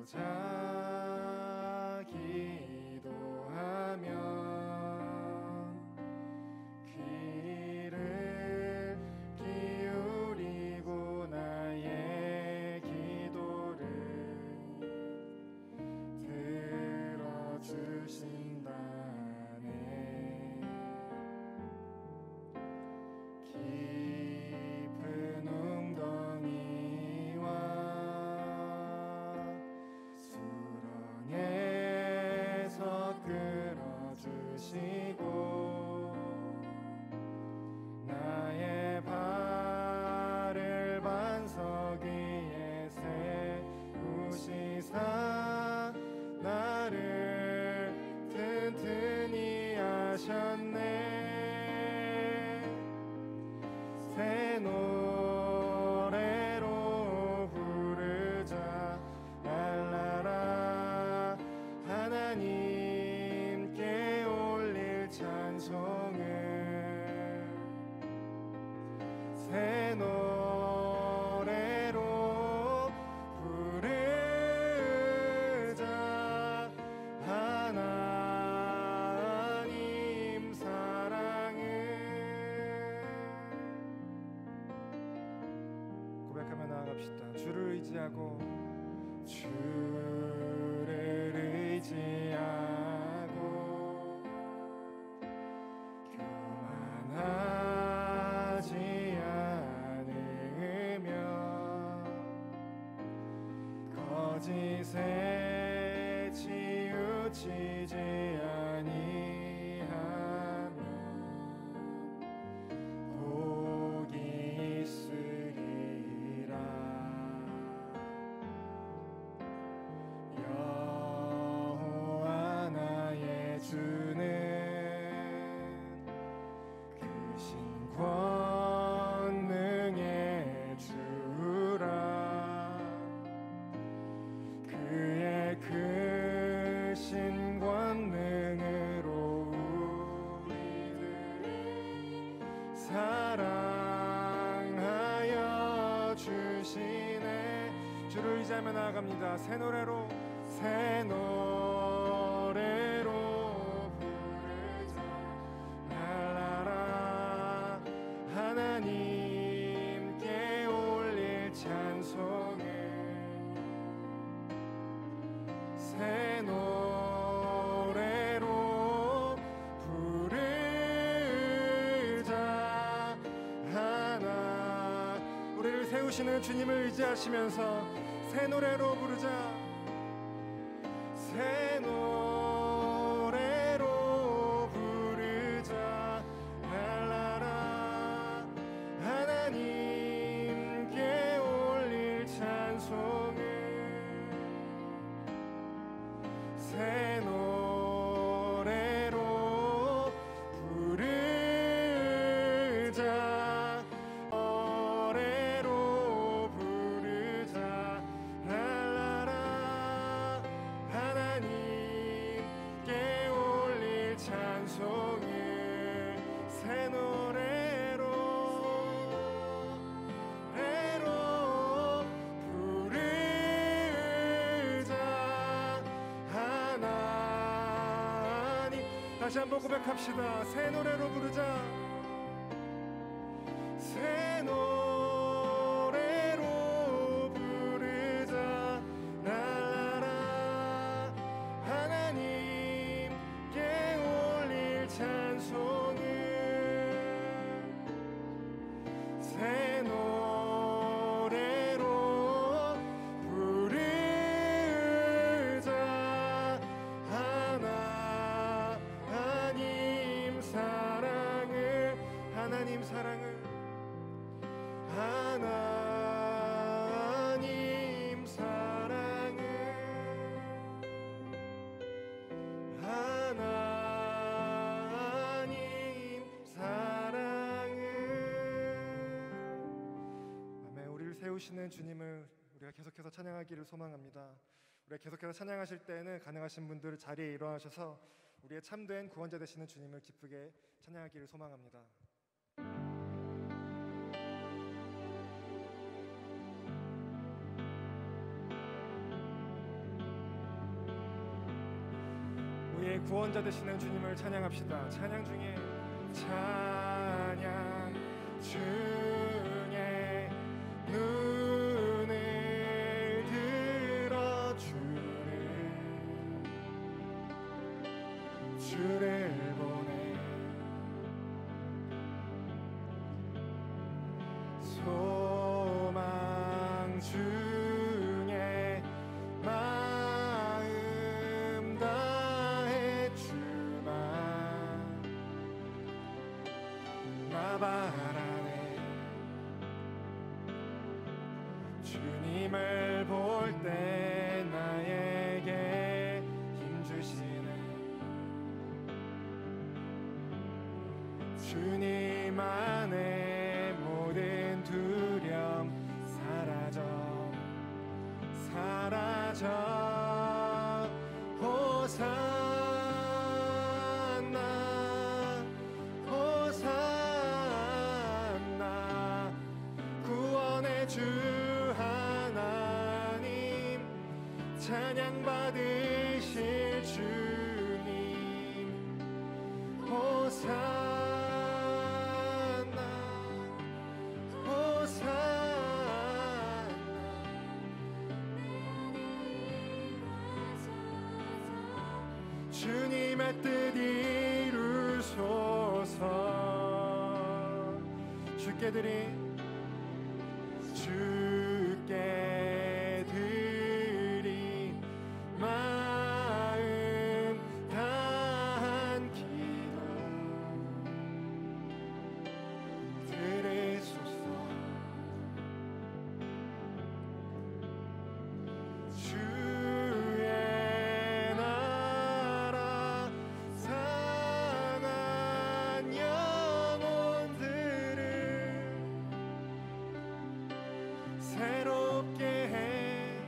서고자 기도하며 귀를 기울이고 나의 기도를 들어주신다네. 깊은 웅덩이와 수렁에서 끌어주시고 나의 발을 반석 위에 세우시사 나를 튼튼히 하셨네. 새 노래로 부르자 랄라라. 하나님께 올릴 찬송을 새 노래로 부르자. 하나님 사랑을 고백하며 나아갑시다. 주를 의지하고 주를 의지하고 교만하지 않으며 거짓에 치우치지 아니하며 복이 있으리라. 여호와 나의 주는 크신 권능의 주라. 그의 크신 권능으로 우리들을 사랑하여 주시네. 주를 의지하며 나아갑니다. 새 노래로 부르자 랄라라. 하나님께 올릴 찬송을 새 노래로 부르자. 하나 우리를 세우시는 주님을 의지하시면서 새 노래로 부르자. 새 노래로 부르자 랄라라. 하나님께 올릴 찬송을 새 노래로 부르자. 노래로 부르자 랄라라. 하나님께 올릴 찬송을 새 노래로 부르자. 하나님 다시 한번 고백합시다. 새 노래로 부르자. 새 노래로 부르자 랄라라. 하나님께 올릴 찬송을 새 노래로 부르자. 하나님 사랑을 하나님 사랑을 하나님 사랑을 하나님 사랑을. 아멘. 우리를 세우시는 주님을 우리가 계속해서 찬양하기를 소망합니다. 우리가 계속해서 찬양하실 때는 가능하신 분들 자리에 일어나셔서 우리의 참된 구원자 되시는 주님을 기쁘게 찬양하기를 소망합니다. 우리의 구원자 되시는 주님을 찬양합시다. 찬양 중에 찬양 중에 눈을 들어 주를 보내 소망 중에 마음 다해 주만 나 바라네. 주님을 볼 때 나에게 힘주시네. 주님 안에 모든 두려움 사라져 호산나 호산나 구원의 주 하나님 찬양 받으실 주님 호산나 주님의 뜻 이루소서. 주께 드리 마음 다한 기도 들으소서. 새롭게 해.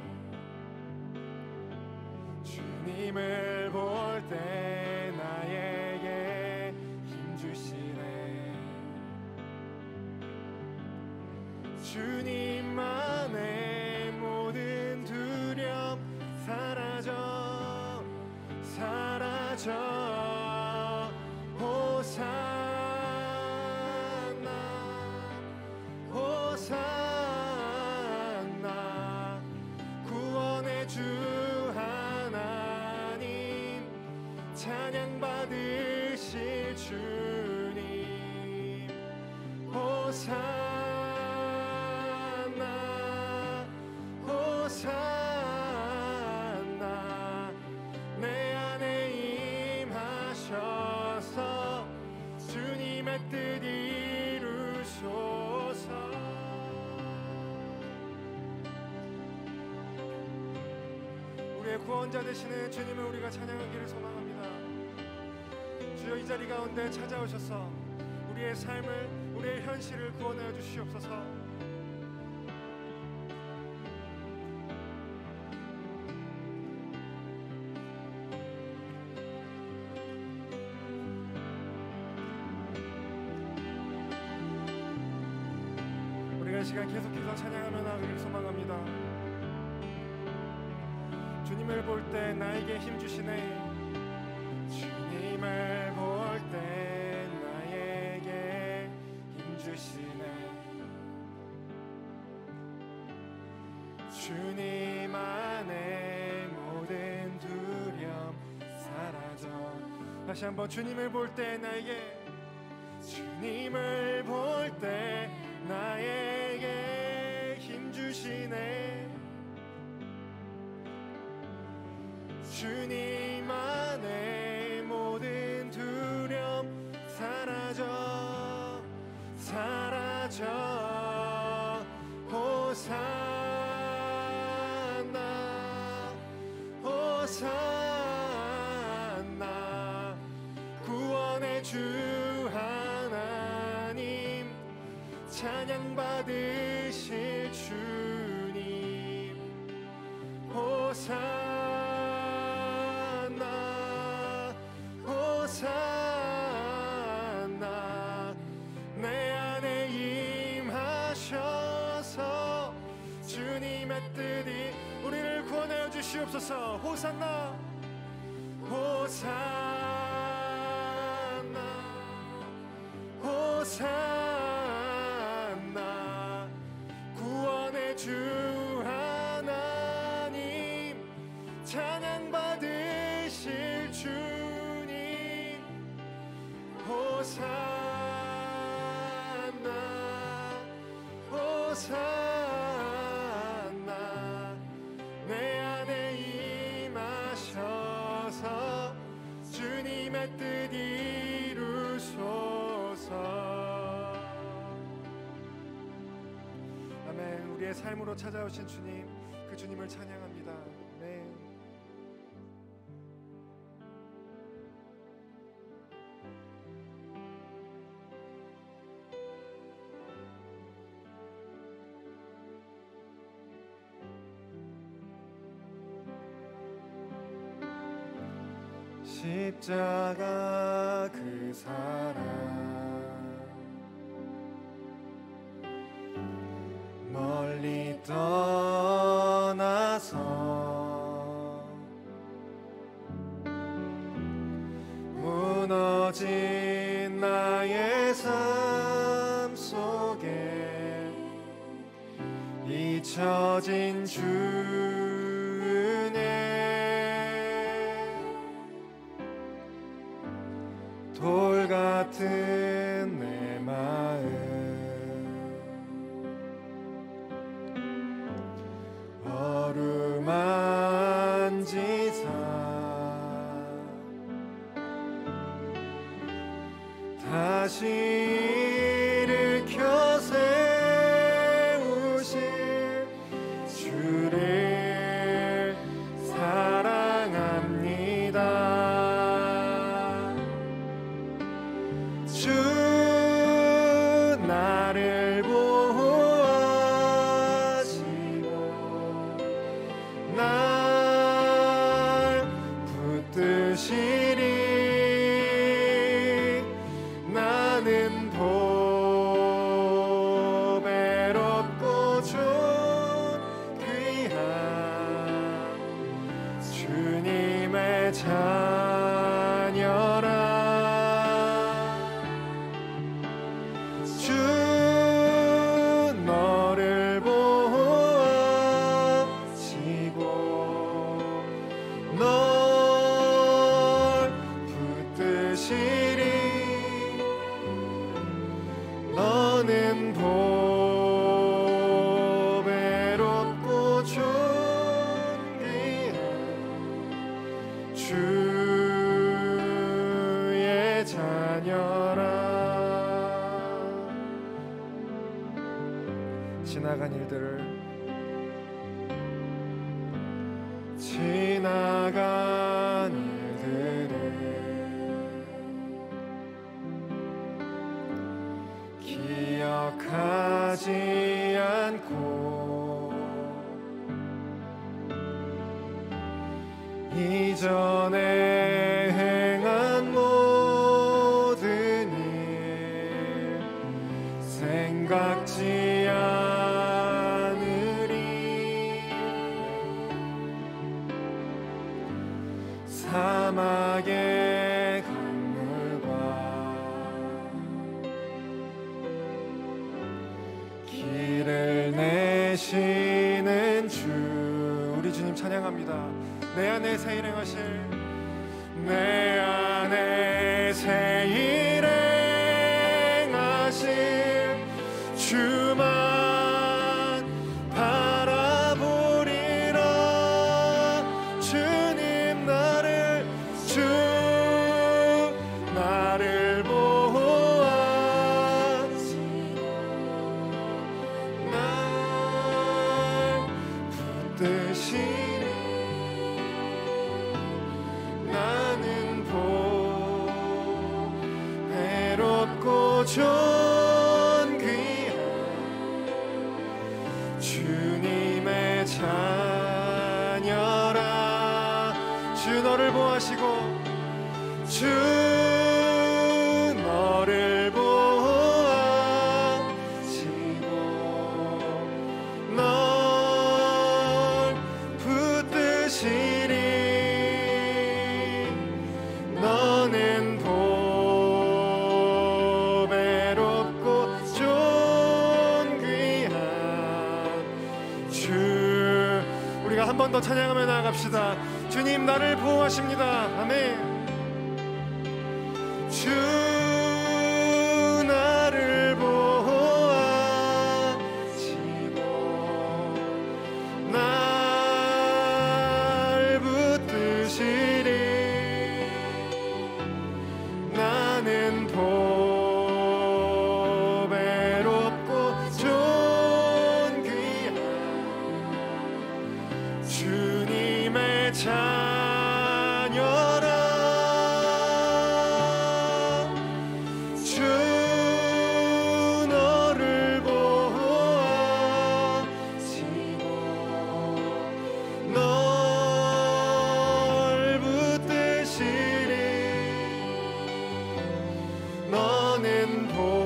주님을 볼 때 나에게 힘주시네. 주님 안에 모든 두려움 사라져 호산나 호산나 구원의 주 하나님 찬양 받으실 주님 호산나 호산나 내 안에 임하셔서 주님의 뜻 이루소서. 우리의 구원자 되시는 주님을 우리가 찬양하기를 소망합니다. 주여 이 자리 가운데 찾아오셔서 우리의 삶을 우리의 현실을 구원하여 주시옵소서. 우리가 이 시간 계속해서 찬양하며 나아가기를 소망합니다. 주님을 볼 때 나에게 힘주시네. 주님을 볼 때 나에게 힘주시네. 주님 안에 모든 두려움 사라져. 다시 한번 주님을 볼 때 나에게 주님을 볼 때 나에게 힘주시네. 주님 안에 모든 두려움 사라져 호산나 호산나 구원의 주 하나님 찬양 받으실 주님 호산나 호산나 내 안에 임하셔서 주님의 뜻이 우리를 구원하여 주시옵소서. 호산나 호산나 호산나 구원의 주 하나님 찬양 받으실 주님 호산나 호산나 내 안에 임하셔서 주님의 뜻 이루소서. 아멘. 우리의 삶으로 찾아오신 주님, 그 주님을 찬양합니다. 아멘. 십자가 그 사랑 멀리 떠나서 무너진 나의 삶 속에 잊혀진 돌 같은 내 마음 어루만지사 다시 일으켜 세우실 주를 사랑합니다. 주 나를 보호하시고 날 붙드시리. 나는 보배롭고 존귀한 주님의 자녀라. 너를 보호하시고 널 붙드시리. 너는 보배롭고 존귀한 주의 자녀라. 지나간 일들을 기억하지 않고 이전에 행한 모든 일 생각지 않으리. 사막의 강물과 길을 내시는 주, 우리 주님 찬양합니다. 내 안에 새 일행하실, 내 안에 새 일행하실 주만 바라보리라. 주님 나를 보호하시고 날 붙드시리. 나는 보배롭고 존귀한 주님의 자녀라. 주 너를 보호하시고 주 너를 보호하시고 널 붙드시리. 더 찬양하며 나아갑시다. 주님 나를 보호하십니다. 아멘. 주 나를 보호하시고 날 붙드시리. 나는 보배롭고 존귀한 주님의 자녀라. 주 너를 보호하시고 널 붙드시리. 너는 보배롭고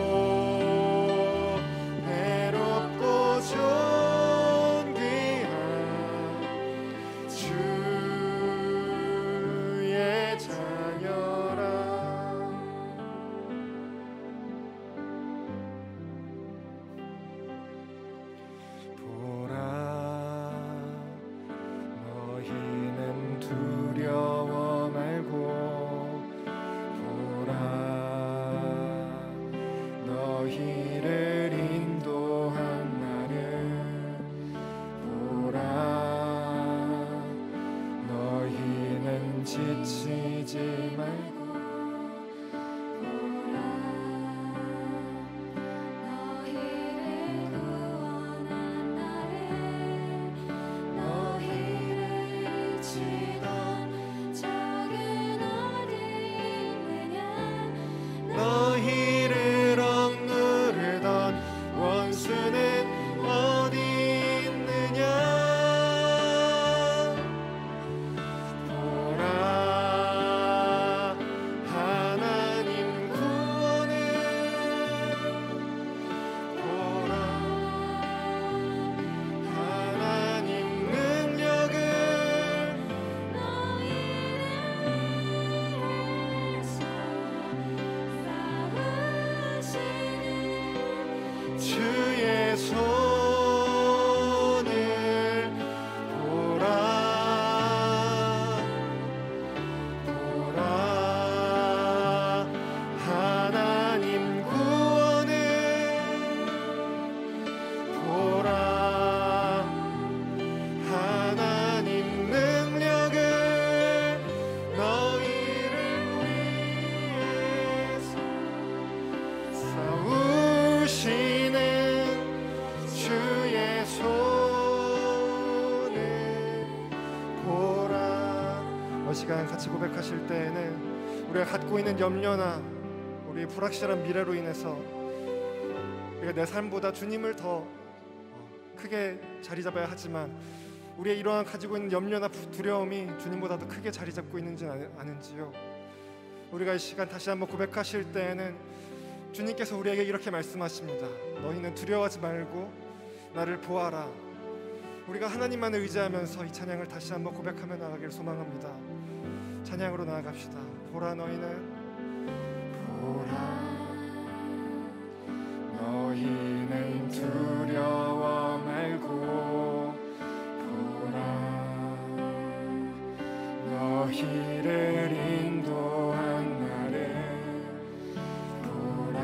존귀한 주의 자녀라. 보라 너희는 두려워 말고 보라 너희를 인도한 나를 보라 너희는 지치지 말고 너희를 치던 적은 어디 있느냐. 너희를 억누르던 원수는 어디 있느냐. 보라 하나님 구원을 보라 하나님 능력을 주의 손을 보라 보라 하나님 구원을 보라 하나님 능력을 너희를 위해서 싸우시는 주의 손을 보라. 이 시간 같이 고백하실 때에는 우리가 갖고 있는 염려나 우리의 불확실한 미래로 인해서 우리가 내 삶보다 주님을 더 크게 자리 잡아야 하지만 우리의 이러한 가지고 있는 염려나 두려움이 주님보다 더 크게 자리 잡고 있는지는 아는지요. 우리가 이 시간 다시 한번 고백하실 때에는 주님께서 우리에게 이렇게 말씀하십니다. 너희는 두려워하지 말고 나를 보아라. 우리가 하나님만을 의지하면서 이 찬양을 다시 한번 고백하며 나가기를 소망합니다. 찬양으로 나아갑시다. 보라 너희는 보라 너희는 두려워 말고 보라 너희를 인도한 나를 보라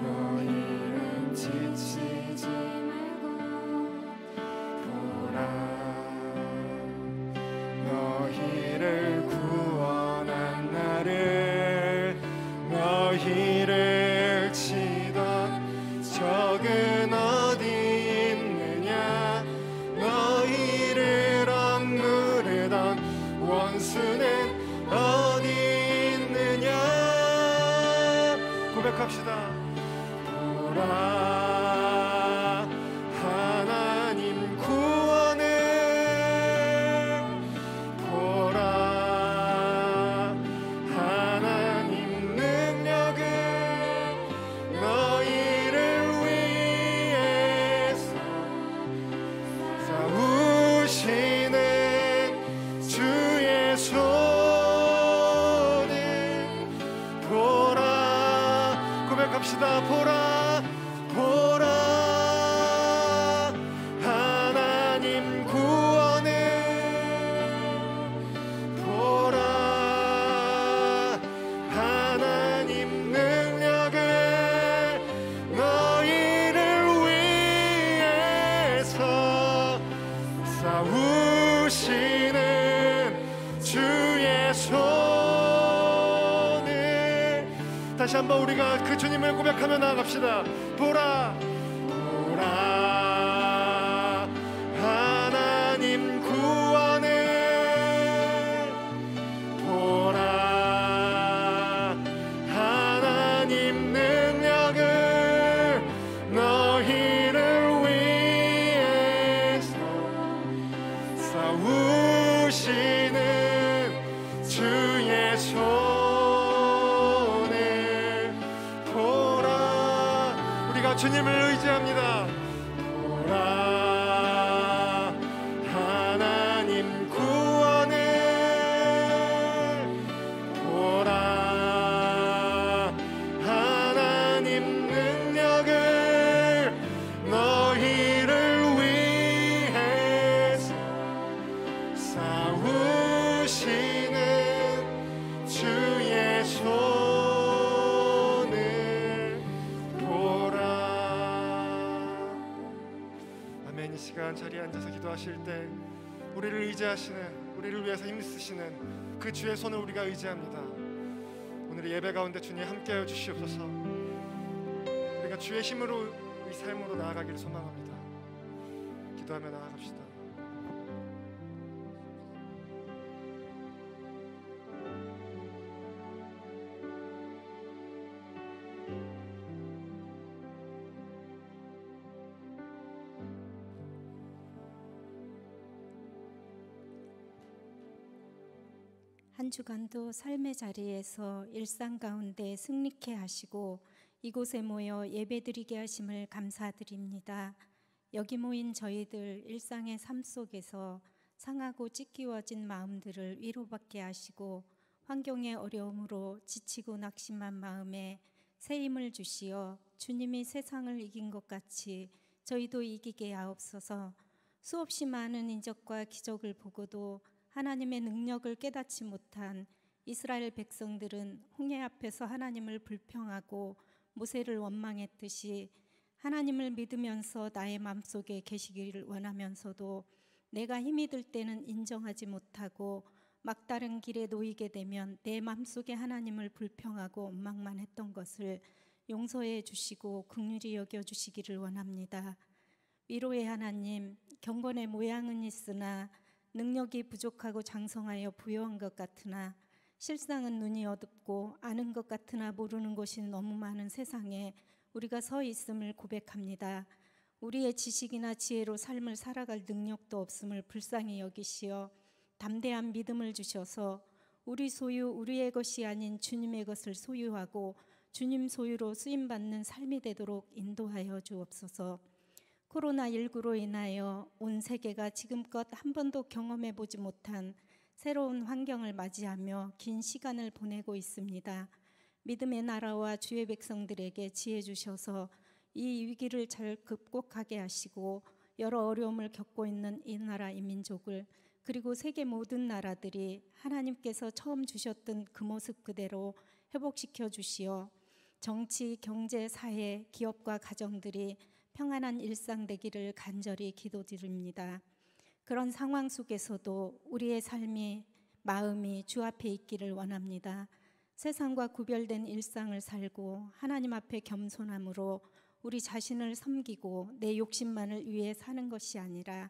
너희는 지치지 말고 보라 너희를 구원한 나를 너희를 치던 적은 어디 있느냐. 너희를 억누르던 원수 싸우시는 주의 손을 다시 한번 우리가 그 주님을 고백하며 나아갑시다. 보라 보라 하나님 구원을 보라 하나님 능력을 너희를 위해서 싸우시는 주의 손을 보라. 우리가 주님을 의지합니다. 보라 하나님 구원을 보라 하나님 능력을 너희를 위해서 싸우시는 주의 손을 보라. 아멘. 이 시간 자리에 앉아서 기도하실 때 우리를 의지하시는, 우리를 위해서 힘쓰시는 그 주의 손을 우리가 의지합니다. 오늘 예배 가운데 주님 함께하여 주시옵소서. 우리가 주의 힘으로 이 삶으로 나아가기를 소망합니다. 기도하며 나아갑시다. 한 주간도 삶의 자리에서 일상 가운데 승리케 하시고 이곳에 모여 예배드리게 하심을 감사드립니다. 여기 모인 저희들 일상의 삶 속에서 상하고 찢기워진 마음들을 위로받게 하시고 환경의 어려움으로 지치고 낙심한 마음에 새 힘을 주시어 주님이 세상을 이긴 것 같이 저희도 이기게 하옵소서. 수없이 많은 인적과 기적을 보고도 하나님의 능력을 깨닫지 못한 이스라엘 백성들은 홍해 앞에서 하나님을 불평하고 모세를 원망했듯이 하나님을 믿으면서 나의 마음속에 계시기를 원하면서도 내가 힘이 들 때는 인정하지 못하고 막다른 길에 놓이게 되면 내 마음속에 하나님을 불평하고 원망만 했던 것을 용서해 주시고 긍휼히 여겨 주시기를 원합니다. 위로의 하나님, 경건의 모양은 있으나 능력이 부족하고 장성하여 부요한 것 같으나 실상은 눈이 어둡고 아는 것 같으나 모르는 것이 너무 많은 세상에 우리가 서 있음을 고백합니다. 우리의 지식이나 지혜로 삶을 살아갈 능력도 없음을 불쌍히 여기시어 담대한 믿음을 주셔서 우리 소유, 우리의 것이 아닌 주님의 것을 소유하고 주님 소유로 쓰임받는 삶이 되도록 인도하여 주옵소서. 코로나19로 인하여 온 세계가 지금껏 한 번도 경험해 보지 못한 새로운 환경을 맞이하며 긴 시간을 보내고 있습니다. 믿음의 나라와 주의 백성들에게 지혜 주셔서 이 위기를 잘 극복하게 하시고 여러 어려움을 겪고 있는 이 나라 이 민족을 그리고 세계 모든 나라들이 하나님께서 처음 주셨던 그 모습 그대로 회복시켜 주시어 정치, 경제, 사회, 기업과 가정들이 평안한 일상 되기를 간절히 기도드립니다. 그런 상황 속에서도 우리의 삶이 마음이 주 앞에 있기를 원합니다. 세상과 구별된 일상을 살고 하나님 앞에 겸손함으로 우리 자신을 섬기고 내 욕심만을 위해 사는 것이 아니라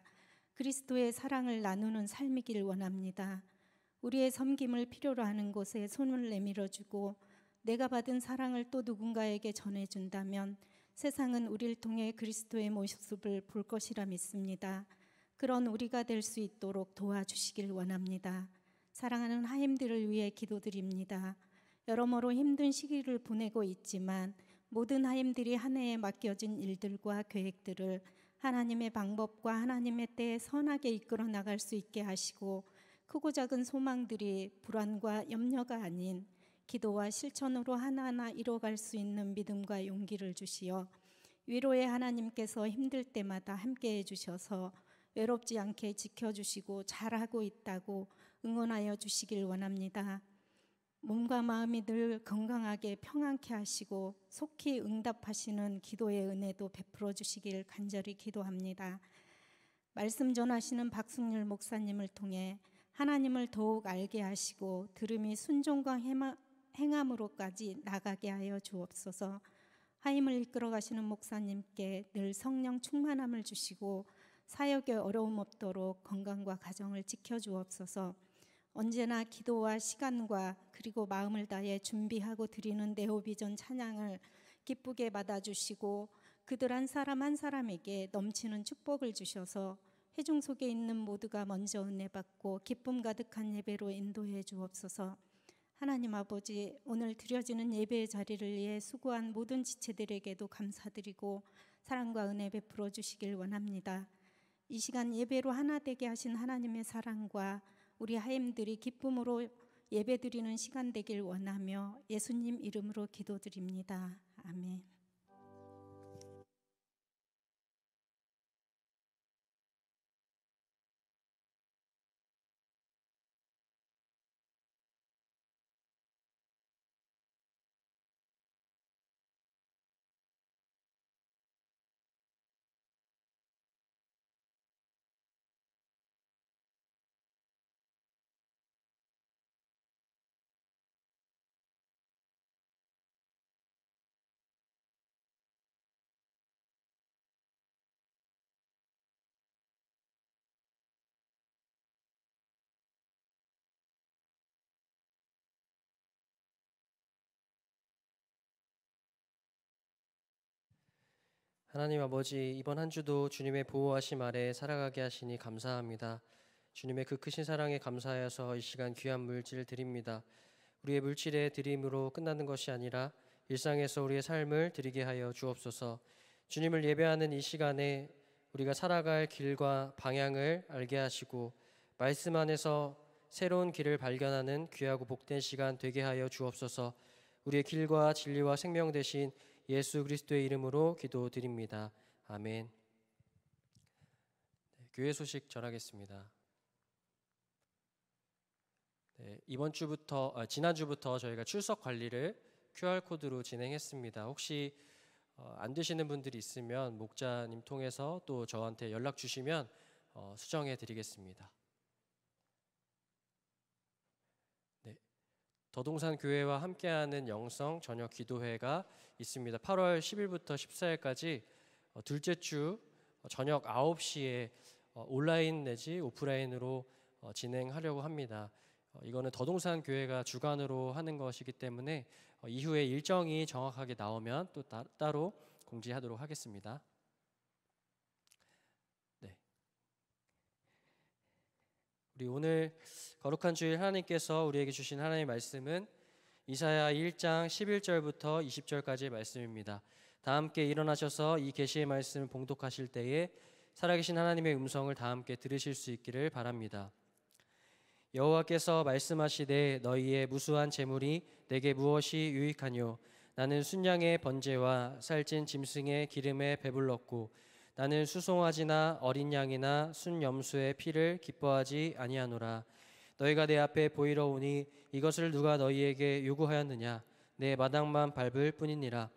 그리스도의 사랑을 나누는 삶이길 원합니다. 우리의 섬김을 필요로 하는 곳에 손을 내밀어주고 내가 받은 사랑을 또 누군가에게 전해준다면 세상은 우리를 통해 그리스도의 모습을 볼 것이라 믿습니다. 그런 우리가 될 수 있도록 도와주시길 원합니다. 사랑하는 하임들을 위해 기도드립니다. 여러모로 힘든 시기를 보내고 있지만 모든 하임들이 한 해에 맡겨진 일들과 계획들을 하나님의 방법과 하나님의 때에 선하게 이끌어 나갈 수 있게 하시고 크고 작은 소망들이 불안과 염려가 아닌 기도와 실천으로 하나하나 이뤄갈 수 있는 믿음과 용기를 주시어 위로의 하나님께서 힘들 때마다 함께해 주셔서 외롭지 않게 지켜주시고 잘하고 있다고 응원하여 주시길 원합니다. 몸과 마음이 늘 건강하게 평안케 하시고 속히 응답하시는 기도의 은혜도 베풀어 주시길 간절히 기도합니다. 말씀 전하시는 박승률 목사님을 통해 하나님을 더욱 알게 하시고 들음이 순종과 행함으로까지 나가게 하여 주옵소서. 하임을 이끌어 가시는 목사님께 늘 성령 충만함을 주시고 사역에 어려움 없도록 건강과 가정을 지켜주옵소서. 언제나 기도와 시간과 그리고 마음을 다해 준비하고 드리는 네오비전 찬양을 기쁘게 받아주시고 그들 한 사람 한 사람에게 넘치는 축복을 주셔서 회중 속에 있는 모두가 먼저 은혜 받고 기쁨 가득한 예배로 인도해 주옵소서. 하나님 아버지, 오늘 드려지는 예배의 자리를 위해 수고한 모든 지체들에게도 감사드리고 사랑과 은혜 베풀어 주시길 원합니다. 이 시간 예배로 하나 되게 하신 하나님의 사랑과 우리 하임들이 기쁨으로 예배드리는 시간 되길 원하며 예수님 이름으로 기도드립니다. 아멘. 하나님 아버지, 이번 한 주도 주님의 보호하심 아래 살아가게 하시니 감사합니다. 주님의 그 크신 사랑에 감사하여서 이 시간 귀한 물질 드립니다. 우리의 물질의 드림으로 끝나는 것이 아니라 일상에서 우리의 삶을 드리게 하여 주옵소서. 주님을 예배하는 이 시간에 우리가 살아갈 길과 방향을 알게 하시고 말씀 안에서 새로운 길을 발견하는 귀하고 복된 시간 되게 하여 주옵소서. 우리의 길과 진리와 생명 되신 예수 그리스도의 이름으로 기도드립니다. 아멘. 교회 소식 전하겠습니다. 이번 주부터 지난주부터 저희가 출석 관리를 QR코드로 진행했습니다. 혹시 안 되시는 분들이 있으면 목자님 통해서 또 저한테 연락 주시면 수정해 드리겠습니다. 더동산 교회와 함께하는 영성 저녁 기도회가 있습니다. 8월 10일부터 14일까지 둘째 주 저녁 9시에 온라인 내지 오프라인으로 진행하려고 합니다. 이거는 더동산 교회가 주관으로 하는 것이기 때문에 이후에 일정이 정확하게 나오면 또 따로 공지하도록 하겠습니다. 우리 오늘 거룩한 주일 하나님께서 우리에게 주신 하나님의 말씀은 이사야 1장 11절부터 20절까지의 말씀입니다. 다 함께 일어나셔서 이 계시의 말씀을 봉독하실 때에 살아계신 하나님의 음성을 다 함께 들으실 수 있기를 바랍니다. 여호와께서 말씀하시되 너희의 무수한 재물이 내게 무엇이 유익하뇨? 나는 순양의 번제와 살찐 짐승의 기름에 배불렀고 나는 수송아지나 어린 양이나 순염소의 피를 기뻐하지 아니하노라. 너희가 내 앞에 보이러 오니 이것을 누가 너희에게 요구하였느냐? 내 마당만 밟을 뿐이니라.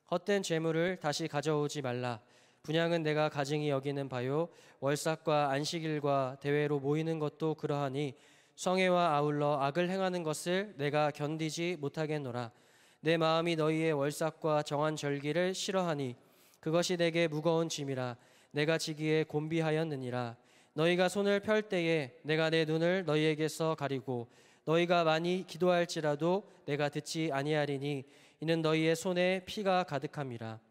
헛된 재물을 다시 가져오지 말라. 분향은 내가 가증히 여기는 바요 월삭과 안식일과 대회로 모이는 것도 그러하니 성회와 아울러 악을 행하는 것을 내가 견디지 못하겠노라. 내 마음이 너희의 월삭과 정한 절기를 싫어하니 그것이 내게 무거운 짐이라. 내가 지기에 곤비하였느니라. 너희가 손을 펼 때에 내가 내 눈을 너희에게서 가리고 너희가 많이 기도할지라도 내가 듣지 아니하리니 이는 너희의 손에 피가 가득함이라.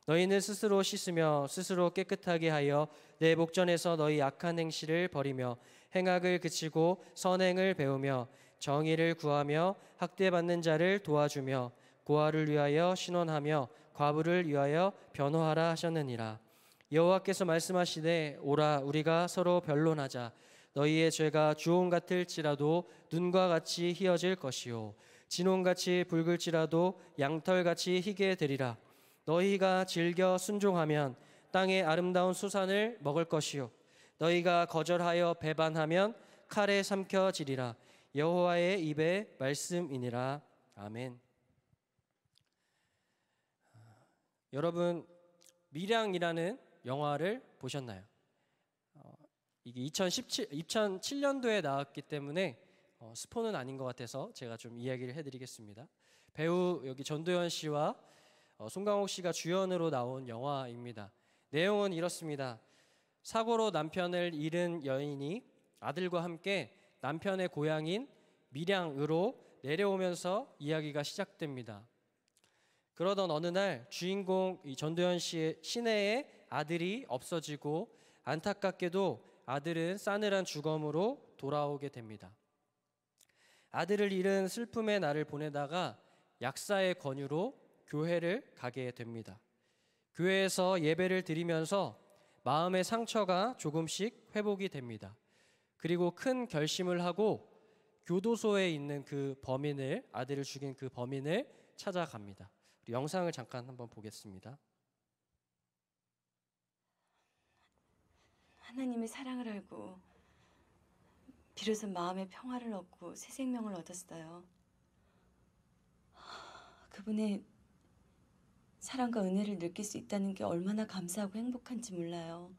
너희는 스스로 씻으며 스스로 깨끗하게 하여 내 목전에서 너희 악한 행실을 버리며 행악을 그치고 선행을 배우며 정의를 구하며 학대받는 자를 도와주며 고아를 위하여 신원하며 과부를 위하여 변호하라 하셨느니라. 여호와께서 말씀하시되 오라 우리가 서로 변론하자. 너희의 죄가 주홍 같을지라도 눈과 같이 희어질 것이요 진홍같이 붉을지라도 양털같이 희게 되리라. 너희가 즐겨 순종하면 땅의 아름다운 수산을 먹을 것이요 너희가 거절하여 배반하면 칼에 삼켜지리라. 여호와의 입의 말씀이니라. 아멘. 여러분, 밀양이라는 영화를 보셨나요? 이게 2007년도에 나왔기 때문에 스포는 아닌 것 같아서 제가 좀 이야기를 해드리겠습니다. 배우 여기 전도연 씨와 송강호 씨가 주연으로 나온 영화입니다. 내용은 이렇습니다. 사고로 남편을 잃은 여인이 아들과 함께 남편의 고향인 밀양으로 내려오면서 이야기가 시작됩니다. 그러던 어느 날 주인공 이 전도연 씨의 시내의 아들이 없어지고 안타깝게도 아들은 싸늘한 죽음으로 돌아오게 됩니다. 아들을 잃은 슬픔의 날을 보내다가 약사의 권유로 교회를 가게 됩니다. 교회에서 예배를 드리면서 마음의 상처가 조금씩 회복이 됩니다. 그리고 큰 결심을 하고 교도소에 있는 그 범인을, 아들을 죽인 그 범인을 찾아갑니다. 우리 영상을 잠깐 한번 보겠습니다. 하나님의 사랑을 알고 비로소 마음의 평화를 얻고 새 생명을 얻었어요. 그분의 사랑과 은혜를 느낄 수 있다는 게 얼마나 감사하고 행복한지 몰라요.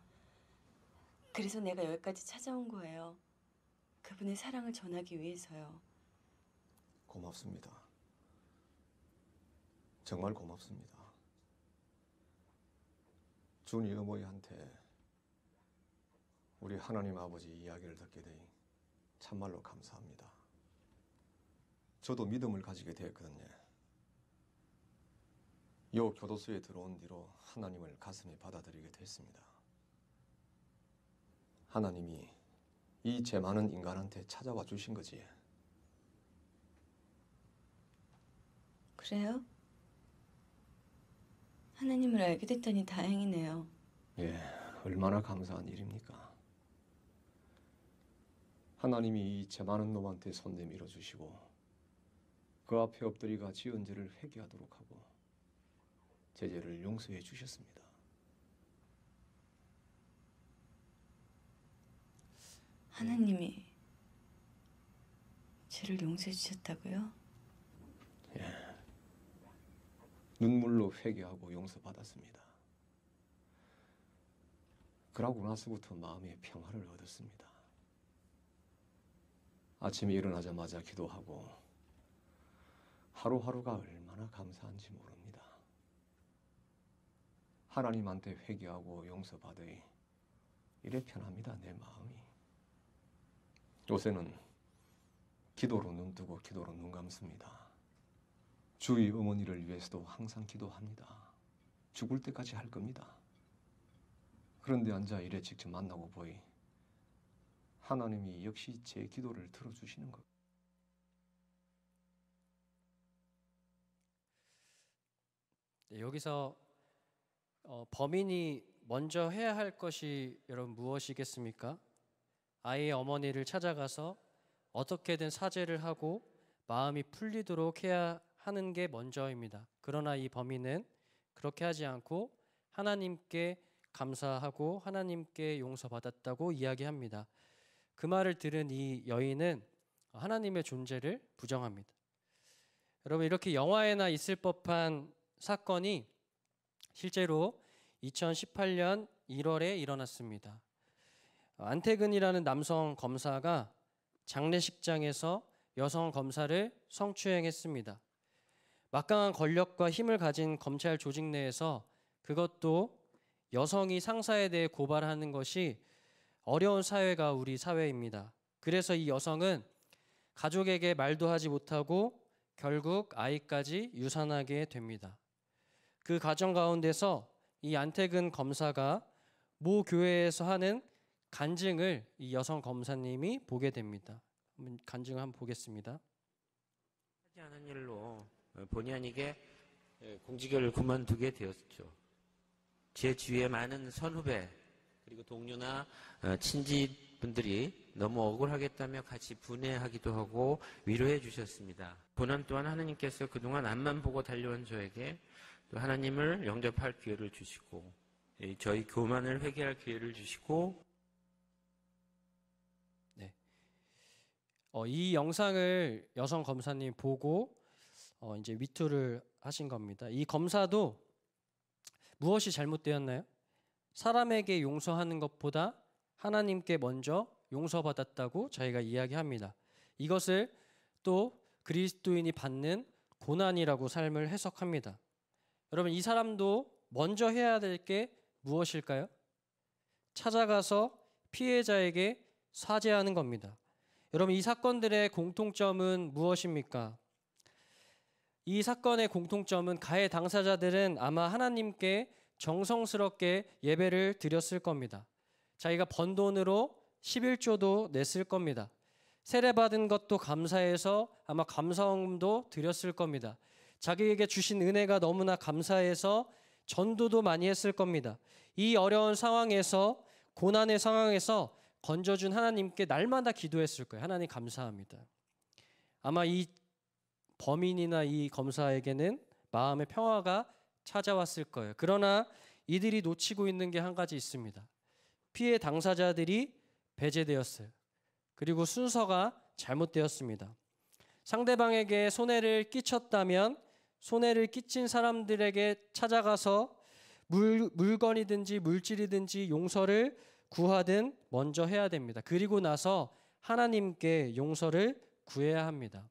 그래서 내가 여기까지 찾아온 거예요. 그분의 사랑을 전하기 위해서요. 고맙습니다. 정말 고맙습니다. 준이 어머니한테 우리 하나님 아버지 이야기를 듣게 되니 참말로 감사합니다. 저도 믿음을 가지게 되었거든요. 요 교도소에 들어온 뒤로 하나님을 가슴에 받아들이게 됐습니다. 하나님이 이 죄 많은 인간한테 찾아와 주신 거지. 그래요? 하나님을 알게 됐다니 다행이네요. 예, 얼마나 감사한 일입니까? 하나님이 이 죄 많은 놈한테 손 내밀어 주시고 그 앞에 엎드리가 지은 죄를 회개하도록 하고 제 죄를 용서해 주셨습니다. 하나님이 죄를 용서해 주셨다고요? 예, 눈물로 회개하고 용서받았습니다. 그러고 나서부터 마음의 평화를 얻었습니다. 아침에 일어나자마자 기도하고 하루하루가 얼마나 감사한지 모릅니다. 하나님한테 회개하고 용서받으니 이래 편합니다, 내 마음이. 요새는 기도로 눈 뜨고 기도로 눈 감습니다. 주의 어머니를 위해서도 항상 기도합니다. 죽을 때까지 할 겁니다. 그런데 앉아 이래 직접 만나고 보이 하나님이 역시 제 기도를 들어주시는 것. 네, 여기서 범인이 먼저 해야 할 것이 여러분 무엇이겠습니까? 아이의 어머니를 찾아가서 어떻게든 사죄를 하고 마음이 풀리도록 해야 하는 게 먼저입니다. 그러나 이 범인은 그렇게 하지 않고 하나님께 감사하고 하나님께 용서받았다고 이야기합니다. 그 말을 들은 이 여인은 하나님의 존재를 부정합니다. 여러분, 이렇게 영화에나 있을 법한 사건이 실제로 2018년 1월에 일어났습니다. 안태근이라는 남성 검사가 장례식장에서 여성 검사를 성추행했습니다. 막강한 권력과 힘을 가진 검찰 조직 내에서 그것도 여성이 상사에 대해 고발하는 것이 어려운 사회가 우리 사회입니다. 그래서 이 여성은 가족에게 말도 하지 못하고 결국 아이까지 유산하게 됩니다. 그 과정 가운데서 이 안태근 검사가 모 교회에서 하는 간증을 이 여성 검사님이 보게 됩니다. 간증을 한번 보겠습니다. 하지 않은 일로 본의 아니게 공직을 그만두게 되었죠. 제 주위에 많은 선후배 그리고 동료나 친지분들이 너무 억울하겠다며 같이 분해하기도 하고 위로해 주셨습니다. 고난 또한 하나님께서 그동안 앞만 보고 달려온 저에게 또 하나님을 영접할 기회를 주시고 저희 교만을 회개할 기회를 주시고 이 영상을 여성 검사님 보고 이제 위투를 하신 겁니다. 이 검사도 무엇이 잘못되었나요? 사람에게 용서하는 것보다 하나님께 먼저 용서받았다고 저희가 이야기합니다. 이것을 또 그리스도인이 받는 고난이라고 삶을 해석합니다. 여러분, 이 사람도 먼저 해야 될 게 무엇일까요? 찾아가서 피해자에게 사죄하는 겁니다. 여러분, 이 사건들의 공통점은 무엇입니까? 이 사건의 공통점은 가해 당사자들은 아마 하나님께 정성스럽게 예배를 드렸을 겁니다. 자기가 번 돈으로 11조도 냈을 겁니다. 세례받은 것도 감사해서 아마 감사원금도 드렸을 겁니다. 자기에게 주신 은혜가 너무나 감사해서 전도도 많이 했을 겁니다. 이 어려운 상황에서, 고난의 상황에서 건져준 하나님께 날마다 기도했을 거예요. 하나님 감사합니다. 아마 이 범인이나 이 검사에게는 마음의 평화가 찾아왔을 거예요. 그러나 이들이 놓치고 있는 게 한 가지 있습니다. 피해 당사자들이 배제되었어요. 그리고 순서가 잘못되었습니다. 상대방에게 손해를 끼쳤다면 손해를 끼친 사람들에게 찾아가서 물건이든지 물질이든지 용서를 구하든 먼저 해야 됩니다. 그리고 나서 하나님께 용서를 구해야 합니다.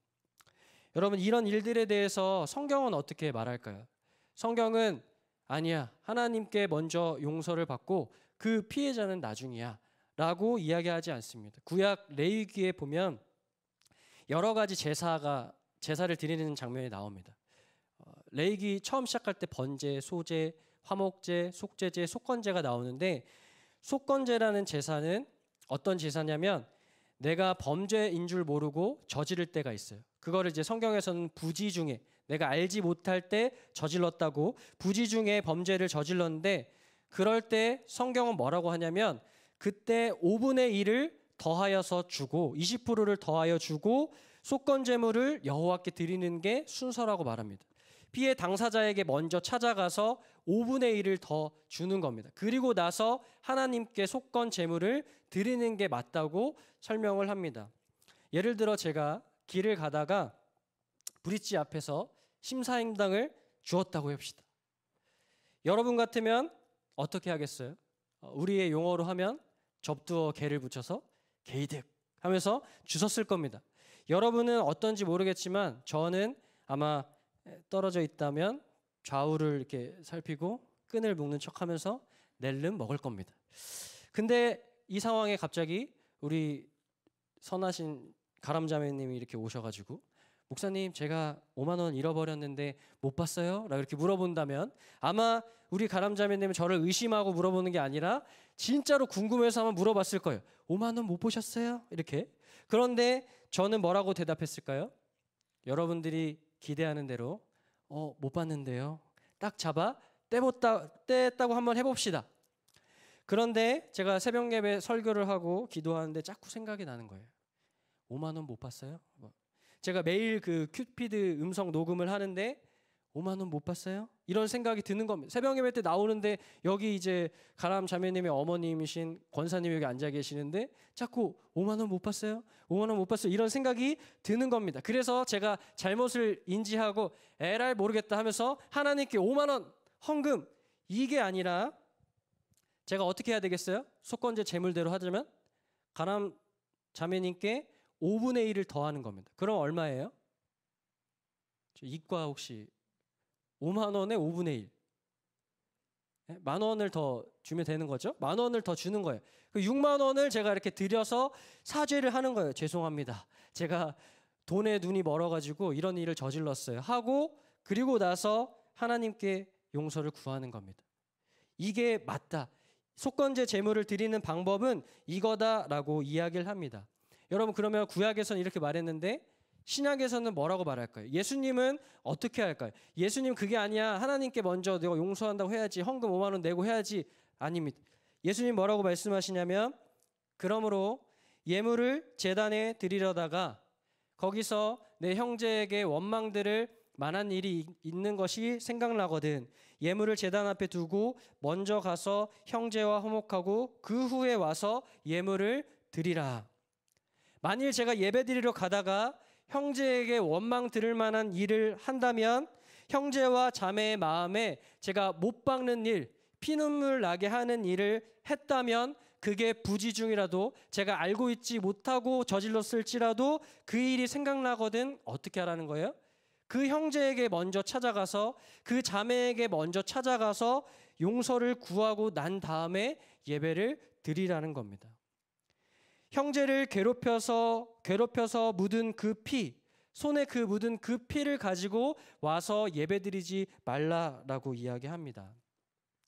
여러분, 이런 일들에 대해서 성경은 어떻게 말할까요? 성경은 아니야, 하나님께 먼저 용서를 받고 그 피해자는 나중이야 라고 이야기하지 않습니다. 구약 레위기에 보면 여러 가지 제사를 드리는 장면이 나옵니다. 레위기 처음 시작할 때 번제, 소제, 화목제, 속죄제, 속건제가 나오는데, 속건제라는 제사는 어떤 제사냐면 내가 범죄인 줄 모르고 저지를 때가 있어요. 그거를 이제 성경에서는 부지 중에, 내가 알지 못할 때 저질렀다고, 부지 중에 범죄를 저질렀는데, 그럴 때 성경은 뭐라고 하냐면 그때 5분의 1을 더하여서 주고 20%를 더하여 주고 속건제물을 여호와께 드리는 게 순서라고 말합니다. 피해 당사자에게 먼저 찾아가서 5분의 1을 더 주는 겁니다. 그리고 나서 하나님께 속건제물을 드리는 게 맞다고 설명을 합니다. 예를 들어 제가 길을 가다가 브릿지 앞에서 심사임당을 주었다고 합시다. 여러분 같으면 어떻게 하겠어요? 우리의 용어로 하면 접두어 개를 붙여서 개이득 하면서 주웠을 겁니다. 여러분은 어떤지 모르겠지만 저는 아마 떨어져 있다면 좌우를 이렇게 살피고 끈을 묶는 척하면서 낼름 먹을 겁니다. 근데 이 상황에 갑자기 우리 선하신 가람자매님이 이렇게 오셔가지고 목사님, 제가 5만 원 잃어버렸는데 못 봤어요? 라고 이렇게 물어본다면 아마 우리 가람자매님은 저를 의심하고 물어보는 게 아니라 진짜로 궁금해서 한번 물어봤을 거예요. 5만 원 못 보셨어요? 이렇게. 그런데 저는 뭐라고 대답했을까요? 여러분들이 기대하는 대로 못 봤는데요. 딱 잡아 떼었다고 한번 해봅시다. 그런데 제가 새벽 예배 설교를 하고 기도하는데 자꾸 생각이 나는 거예요. 5만 원 못 봤어요? 제가 매일 그 큐피드 음성 녹음을 하는데 5만 원 못 봤어요? 이런 생각이 드는 겁니다. 새벽 예배 때 나오는데 여기 이제 가람 자매님의 어머님이신 권사님이 여기 앉아 계시는데 자꾸 5만 원 못 봤어요? 5만 원 못 봤어요? 이런 생각이 드는 겁니다. 그래서 제가 잘못을 인지하고 에라이 모르겠다 하면서 하나님께 5만 원 헌금, 이게 아니라 제가 어떻게 해야 되겠어요? 속건제 제물대로 하자면 가람 자매님께 5분의 1을 더하는 겁니다. 그럼 얼마예요? 이과 혹시 5만 원에 5분의 1. 만 원을 더 주면 되는 거죠? 만 원을 더 주는 거예요. 그 6만 원을 제가 이렇게 드려서 사죄를 하는 거예요. 죄송합니다. 제가 돈에 눈이 멀어가지고 이런 일을 저질렀어요. 하고 그리고 나서 하나님께 용서를 구하는 겁니다. 이게 맞다. 속건제 제물을 드리는 방법은 이거다라고 이야기를 합니다. 여러분, 그러면 구약에서는 이렇게 말했는데 신약에서는 뭐라고 말할까요? 예수님은 어떻게 할까요? 예수님 그게 아니야. 하나님께 먼저 내가 용서한다고 해야지. 헌금 5만 원 내고 해야지. 아닙니다. 예수님 뭐라고 말씀하시냐면 그러므로 예물을 제단에 드리려다가 거기서 내 형제에게 원망들을 만한 일이 있는 것이 생각나거든. 예물을 제단 앞에 두고 먼저 가서 형제와 화목하고 그 후에 와서 예물을 드리라. 만일 제가 예배드리러 가다가 형제에게 원망 들을 만한 일을 한다면 형제와 자매의 마음에 제가 못 박는 일, 피눈물 나게 하는 일을 했다면 그게 부지 중이라도 제가 알고 있지 못하고 저질렀을지라도 그 일이 생각나거든 어떻게 하라는 거예요? 그 형제에게 먼저 찾아가서 그 자매에게 먼저 찾아가서 용서를 구하고 난 다음에 예배를 드리라는 겁니다. 형제를 괴롭혀서 묻은 그 피, 손에 그 묻은 그 피를 가지고 와서 예배드리지 말라라고 이야기합니다.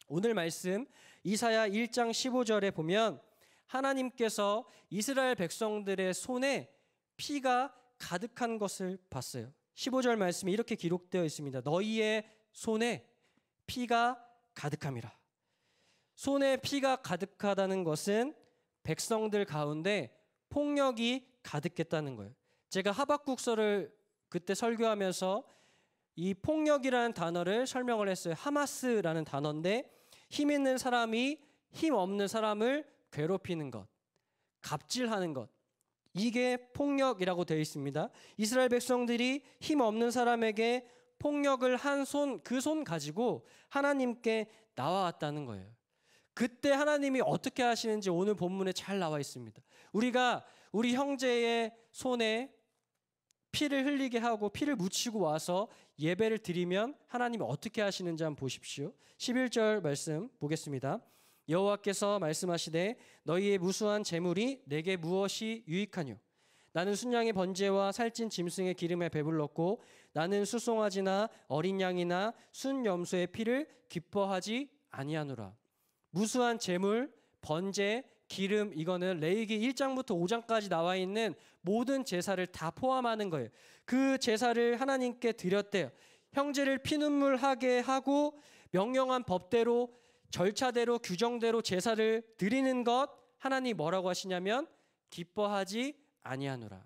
오늘 말씀 이사야 1장 15절에 보면 하나님께서 이스라엘 백성들의 손에 피가 가득한 것을 봤어요. 15절 말씀이 이렇게 기록되어 있습니다. 너희의 손에 피가 가득함이라. 손에 피가 가득하다는 것은 백성들 가운데 폭력이 가득했다는 거예요. 제가 하박국서를 그때 설교하면서 이 폭력이라는 단어를 설명을 했어요. 하마스라는 단어인데 힘 있는 사람이 힘 없는 사람을 괴롭히는 것, 갑질하는 것, 이게 폭력이라고 되어 있습니다. 이스라엘 백성들이 힘 없는 사람에게 폭력을 한 그 손 가지고 하나님께 나와왔다는 거예요. 그때 하나님이 어떻게 하시는지 오늘 본문에 잘 나와 있습니다. 우리가 우리 형제의 손에 피를 흘리게 하고 피를 묻히고 와서 예배를 드리면 하나님이 어떻게 하시는지 한번 보십시오. 11절 말씀 보겠습니다. 여호와께서 말씀하시되 너희의 무수한 재물이 내게 무엇이 유익하뇨? 나는 순양의 번제와 살찐 짐승의 기름에 배불렀고 나는 수송아지나 어린 양이나 순 염소의 피를 기뻐하지 아니하노라. 무수한 재물, 번제, 기름, 이거는 레위기 1장부터 5장까지 나와 있는 모든 제사를 다 포함하는 거예요. 그 제사를 하나님께 드렸대요. 형제를 피눈물하게 하고 명령한 법대로 절차대로 규정대로 제사를 드리는 것, 하나님 뭐라고 하시냐면 기뻐하지 아니하노라.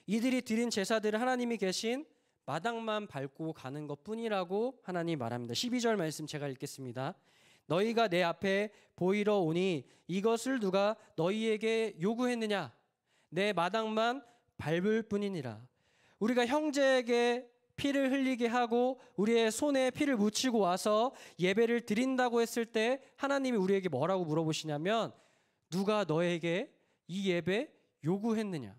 이들이 드린 제사들을 하나님이 계신 마당만 밟고 가는 것뿐이라고 하나님 말합니다. 12절 말씀 제가 읽겠습니다. 너희가 내 앞에 보이러 오니 이것을 누가 너희에게 요구했느냐? 내 마당만 밟을 뿐이니라. 우리가 형제에게 피를 흘리게 하고 우리의 손에 피를 묻히고 와서 예배를 드린다고 했을 때 하나님이 우리에게 뭐라고 물어보시냐면 누가 너에게 이 예배 요구했느냐?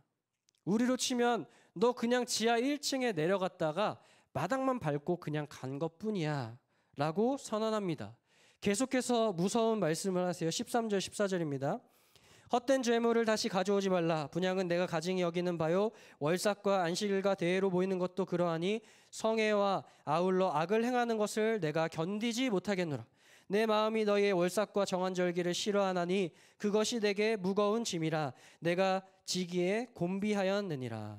우리로 치면 너 그냥 지하 1층에 내려갔다가 마당만 밟고 그냥 간 것뿐이야 라고 선언합니다. 계속해서 무서운 말씀을 하세요. 13절 14절입니다. 헛된 죄물을 다시 가져오지 말라. 분향은 내가 가증히 여기는 바요 월삭과 안식일과 대회로 모이는 것도 그러하니 성애와 아울러 악을 행하는 것을 내가 견디지 못하겠노라. 내 마음이 너희의 월삭과 정한절기를 싫어하나니 그것이 내게 무거운 짐이라 내가 지기에 곤비하였느니라.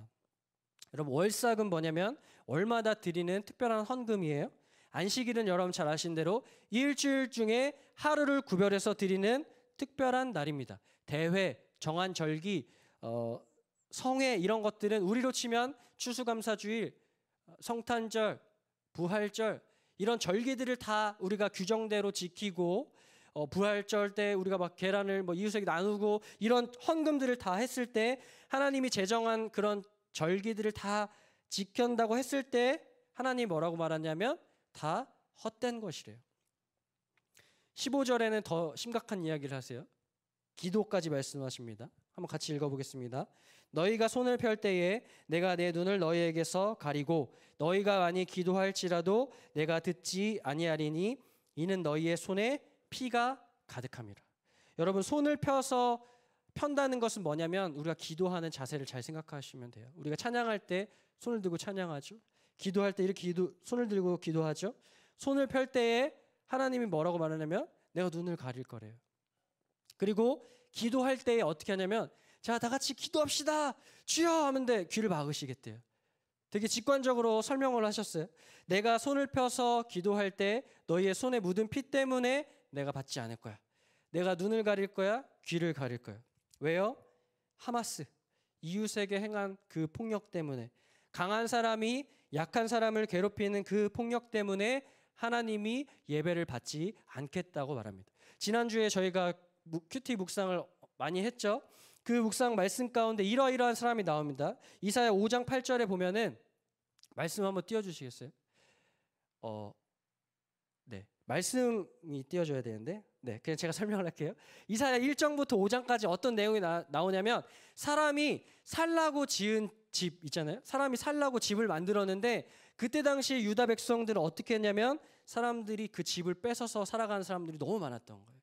여러분 월삭은 뭐냐면 월마다 드리는 특별한 헌금이에요. 안식일은 여러분 잘 아신 대로 일주일 중에 하루를 구별해서 드리는 특별한 날입니다. 대회, 정한절기, 성회 이런 것들은 우리로 치면 추수감사주일, 성탄절, 부활절 이런 절기들을 다 우리가 규정대로 지키고 부활절 때 우리가 막 계란을 이웃에게 나누고 이런 헌금들을 다 했을 때 하나님이 제정한 그런 절기들을 다 지킨다고 했을 때 하나님이 뭐라고 말하냐면 다 헛된 것이래요. 15절에는 더 심각한 이야기를 하세요. 기도까지 말씀하십니다. 한번 같이 읽어보겠습니다. 너희가 손을 펼 때에 내가 내 눈을 너희에게서 가리고 너희가 많이 기도할지라도 내가 듣지 아니하리니 이는 너희의 손에 피가 가득함이라. 여러분 손을 펴서 편다는 것은 뭐냐면 우리가 기도하는 자세를 잘 생각하시면 돼요. 우리가 찬양할 때 손을 들고 찬양하죠. 기도할 때 이렇게 손을 들고 기도하죠. 손을 펼 때에 하나님이 뭐라고 말하냐면 내가 눈을 가릴 거래요. 그리고 기도할 때에 어떻게 하냐면 자, 다 같이 기도합시다. 주여 하는데 귀를 막으시겠대요. 되게 직관적으로 설명을 하셨어요. 내가 손을 펴서 기도할 때 너희의 손에 묻은 피 때문에 내가 받지 않을 거야. 내가 눈을 가릴 거야. 귀를 가릴 거야. 왜요? 하마스, 이웃에게 행한 그 폭력 때문에 강한 사람이 약한 사람을 괴롭히는 그 폭력 때문에 하나님이 예배를 받지 않겠다고 말합니다. 지난주에 저희가 큐티 묵상을 많이 했죠. 그 묵상 말씀 가운데 이러이러한 사람이 나옵니다. 이사야 5장 8절에 보면은 말씀 한번 띄워주시겠어요? 네. 말씀이 띄워져야 되는데, 네, 그냥 제가 설명을 할게요. 이사야 1장부터 5장까지 어떤 내용이 나오냐면, 사람이 살라고 지은 집 있잖아요. 사람이 살라고 집을 만들었는데, 그때 당시에 유다 백성들은 어떻게 했냐면 사람들이 그 집을 뺏어서 살아가는 사람들이 너무 많았던 거예요.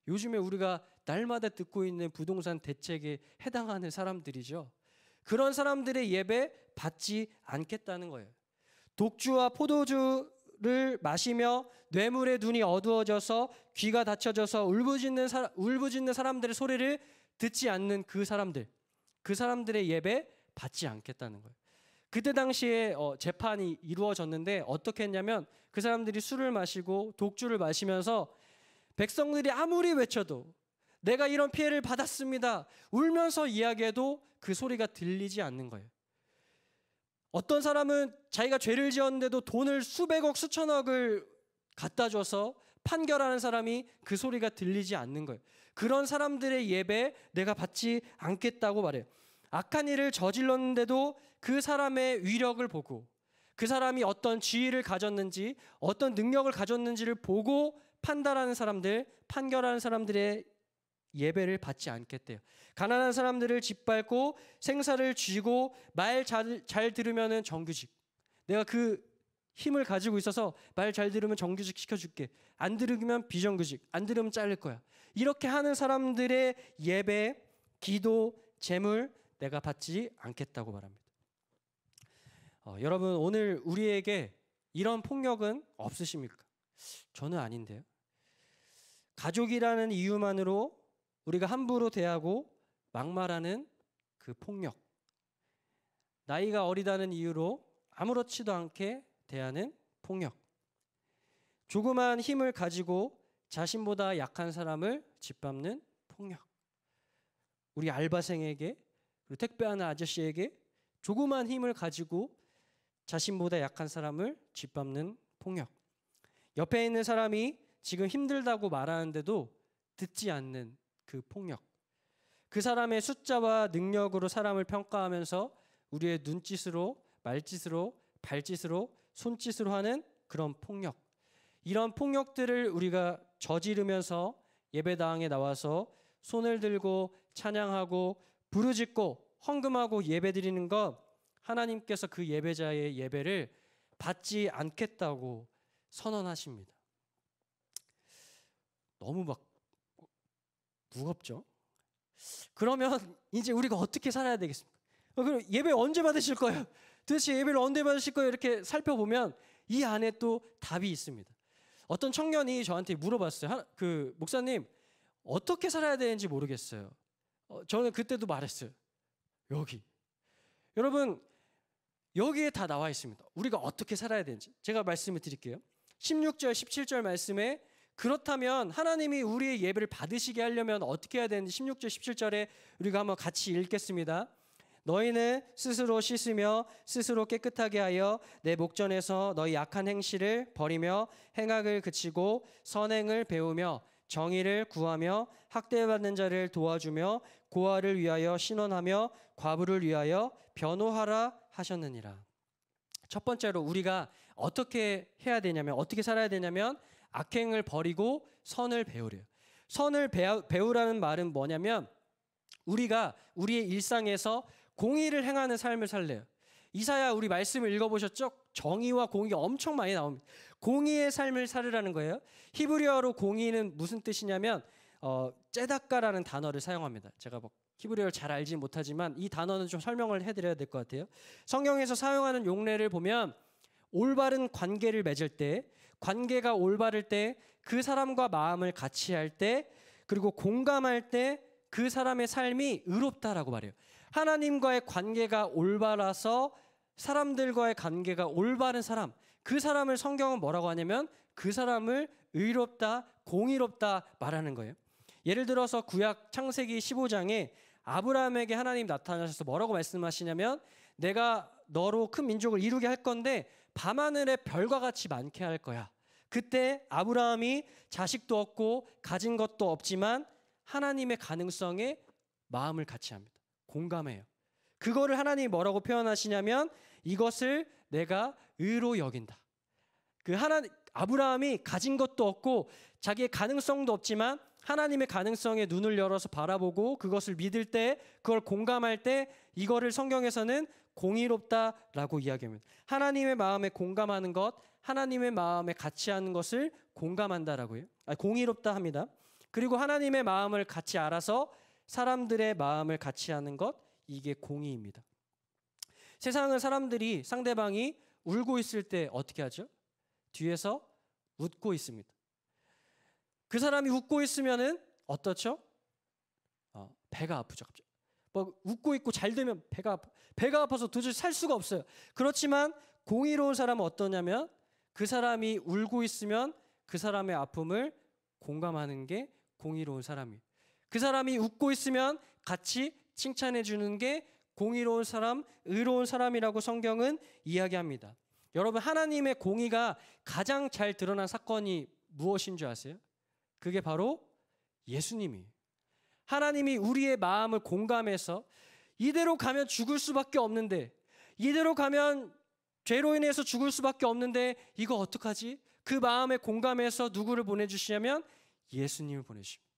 요즘에 우리가 날마다 듣고 있는 부동산 대책에 해당하는 사람들이죠. 그런 사람들의 예배 받지 않겠다는 거예요. 독주와 포도주를 마시며 뇌물의 눈이 어두워져서 귀가 닫혀져서 울부짖는 사람들의 소리를 듣지 않는 그 사람들의 예배 받지 않겠다는 거예요. 그때 당시에 재판이 이루어졌는데 어떻게 했냐면 그 사람들이 술을 마시고 독주를 마시면서 백성들이 아무리 외쳐도 내가 이런 피해를 받았습니다, 울면서 이야기해도 그 소리가 들리지 않는 거예요. 어떤 사람은 자기가 죄를 지었는데도 돈을 수백억 수천억을 갖다 줘서 판결하는 사람이 그 소리가 들리지 않는 거예요. 그런 사람들의 예배 내가 받지 않겠다고 말해요. 악한 일을 저질렀는데도 그 사람의 위력을 보고 그 사람이 어떤 지위를 가졌는지 어떤 능력을 가졌는지를 보고 판결하는 사람들의 예배를 받지 않겠대요. 가난한 사람들을 짓밟고 생사를 쥐고 말 잘 들으면은 정규직, 내가 그 힘을 가지고 있어서 말 잘 들으면 정규직 시켜줄게, 안 들으면 비정규직, 안 들으면 잘릴 거야, 이렇게 하는 사람들의 예배, 기도, 재물 내가 받지 않겠다고 말합니다. 여러분, 오늘 우리에게 이런 폭력은 없으십니까? 저는 아닌데요. 가족이라는 이유만으로 우리가 함부로 대하고 막말하는 그 폭력, 나이가 어리다는 이유로 아무렇지도 않게 대하는 폭력, 조그만 힘을 가지고 자신보다 약한 사람을 짓밟는 폭력, 우리 알바생에게, 그리고 택배하는 아저씨에게 조그만 힘을 가지고 자신보다 약한 사람을 짓밟는 폭력, 옆에 있는 사람이 지금 힘들다고 말하는데도 듣지 않는 그 폭력, 그 사람의 숫자와 능력으로 사람을 평가하면서 우리의 눈짓으로, 말짓으로, 발짓으로, 손짓으로 하는 그런 폭력, 이런 폭력들을 우리가 저지르면서 예배당에 나와서 손을 들고 찬양하고 부르짖고 헌금하고 예배드리는 것, 하나님께서 그 예배자의 예배를 받지 않겠다고 선언하십니다. 너무 막 무겁죠? 그러면 이제 우리가 어떻게 살아야 되겠습니까? 그럼 예배 언제 받으실 거예요? 도대체 예배를 언제 받으실 거예요? 이렇게 살펴보면 이 안에 또 답이 있습니다. 어떤 청년이 저한테 물어봤어요. 목사님, 어떻게 살아야 되는지 모르겠어요. 저는 그때도 말했어요. 여러분, 여기에 다 나와 있습니다. 우리가 어떻게 살아야 되는지 제가 말씀을 드릴게요. 16절 17절 말씀에 그렇다면 하나님이 우리의 예배를 받으시게 하려면 어떻게 해야 되는지 16절 17절에 우리가 한번 같이 읽겠습니다. 너희는 스스로 씻으며 스스로 깨끗하게 하여 내 목전에서 너희 약한 행실을 버리며 행악을 그치고 선행을 배우며 정의를 구하며 학대받는 자를 도와주며 고아를 위하여 신원하며 과부를 위하여 변호하라 하셨느니라. 첫 번째로 우리가 어떻게 해야 되냐면, 어떻게 살아야 되냐면 악행을 버리고 선을 배우래요. 선을 배우라는 말은 뭐냐면 우리가 우리의 일상에서 공의를 행하는 삶을 살래요. 이사야 우리 말씀을 읽어보셨죠? 정의와 공의가 엄청 많이 나옵니다. 공의의 삶을 살으라는 거예요. 히브리어로 공의는 무슨 뜻이냐면 째다까라는 단어를 사용합니다. 제가 히브리어를 잘 알지 못하지만 이 단어는 좀 설명을 해드려야 될 것 같아요. 성경에서 사용하는 용례를 보면 올바른 관계를 맺을 때, 관계가 올바를 때, 그 사람과 마음을 같이 할 때, 그리고 공감할 때 그 사람의 삶이 의롭다라고 말해요. 하나님과의 관계가 올바라서 사람들과의 관계가 올바른 사람, 그 사람을 성경은 뭐라고 하냐면 그 사람을 의롭다, 공의롭다 말하는 거예요. 예를 들어서 구약 창세기 15장에 아브라함에게 하나님 나타나셔서 뭐라고 말씀하시냐면 내가 너로 큰 민족을 이루게 할 건데 밤하늘의 별과 같이 많게 할 거야. 그때 아브라함이 자식도 없고 가진 것도 없지만 하나님의 가능성에 마음을 같이 합니다. 공감해요. 그거를 하나님이 뭐라고 표현하시냐면 이것을 내가 의로 여긴다. 아브라함이 가진 것도 없고 자기의 가능성도 없지만 하나님의 가능성에 눈을 열어서 바라보고 그것을 믿을 때, 그걸 공감할 때, 이거를 성경에서는 공의롭다라고 이야기합니다. 하나님의 마음에 공감하는 것, 하나님의 마음에 같이 하는 것을 공감한다라고요. 공의롭다 합니다. 그리고 하나님의 마음을 같이 알아서 사람들의 마음을 같이 하는 것, 이게 공의입니다. 세상은 사람들이, 상대방이 울고 있을 때 어떻게 하죠? 뒤에서 웃고 있습니다. 그 사람이 웃고 있으면은 어떻죠? 배가 아프죠. 갑자기. 뭐 웃고 있고 잘 되면 배가 아파서 도저히 살 수가 없어요. 그렇지만 공의로운 사람은 어떠냐면 그 사람이 울고 있으면 그 사람의 아픔을 공감하는 게 공의로운 사람이에요. 그 사람이 웃고 있으면 같이 칭찬해 주는 게 공의로운 사람, 의로운 사람이라고 성경은 이야기합니다. 여러분, 하나님의 공의가 가장 잘 드러난 사건이 무엇인 줄 아세요? 그게 바로 예수님이에요. 하나님이 우리의 마음을 공감해서 이대로 가면 죽을 수밖에 없는데, 이대로 가면 죄로 인해서 죽을 수밖에 없는데 이거 어떡하지? 그 마음에 공감해서 누구를 보내주시냐면 예수님을 보내주십니다.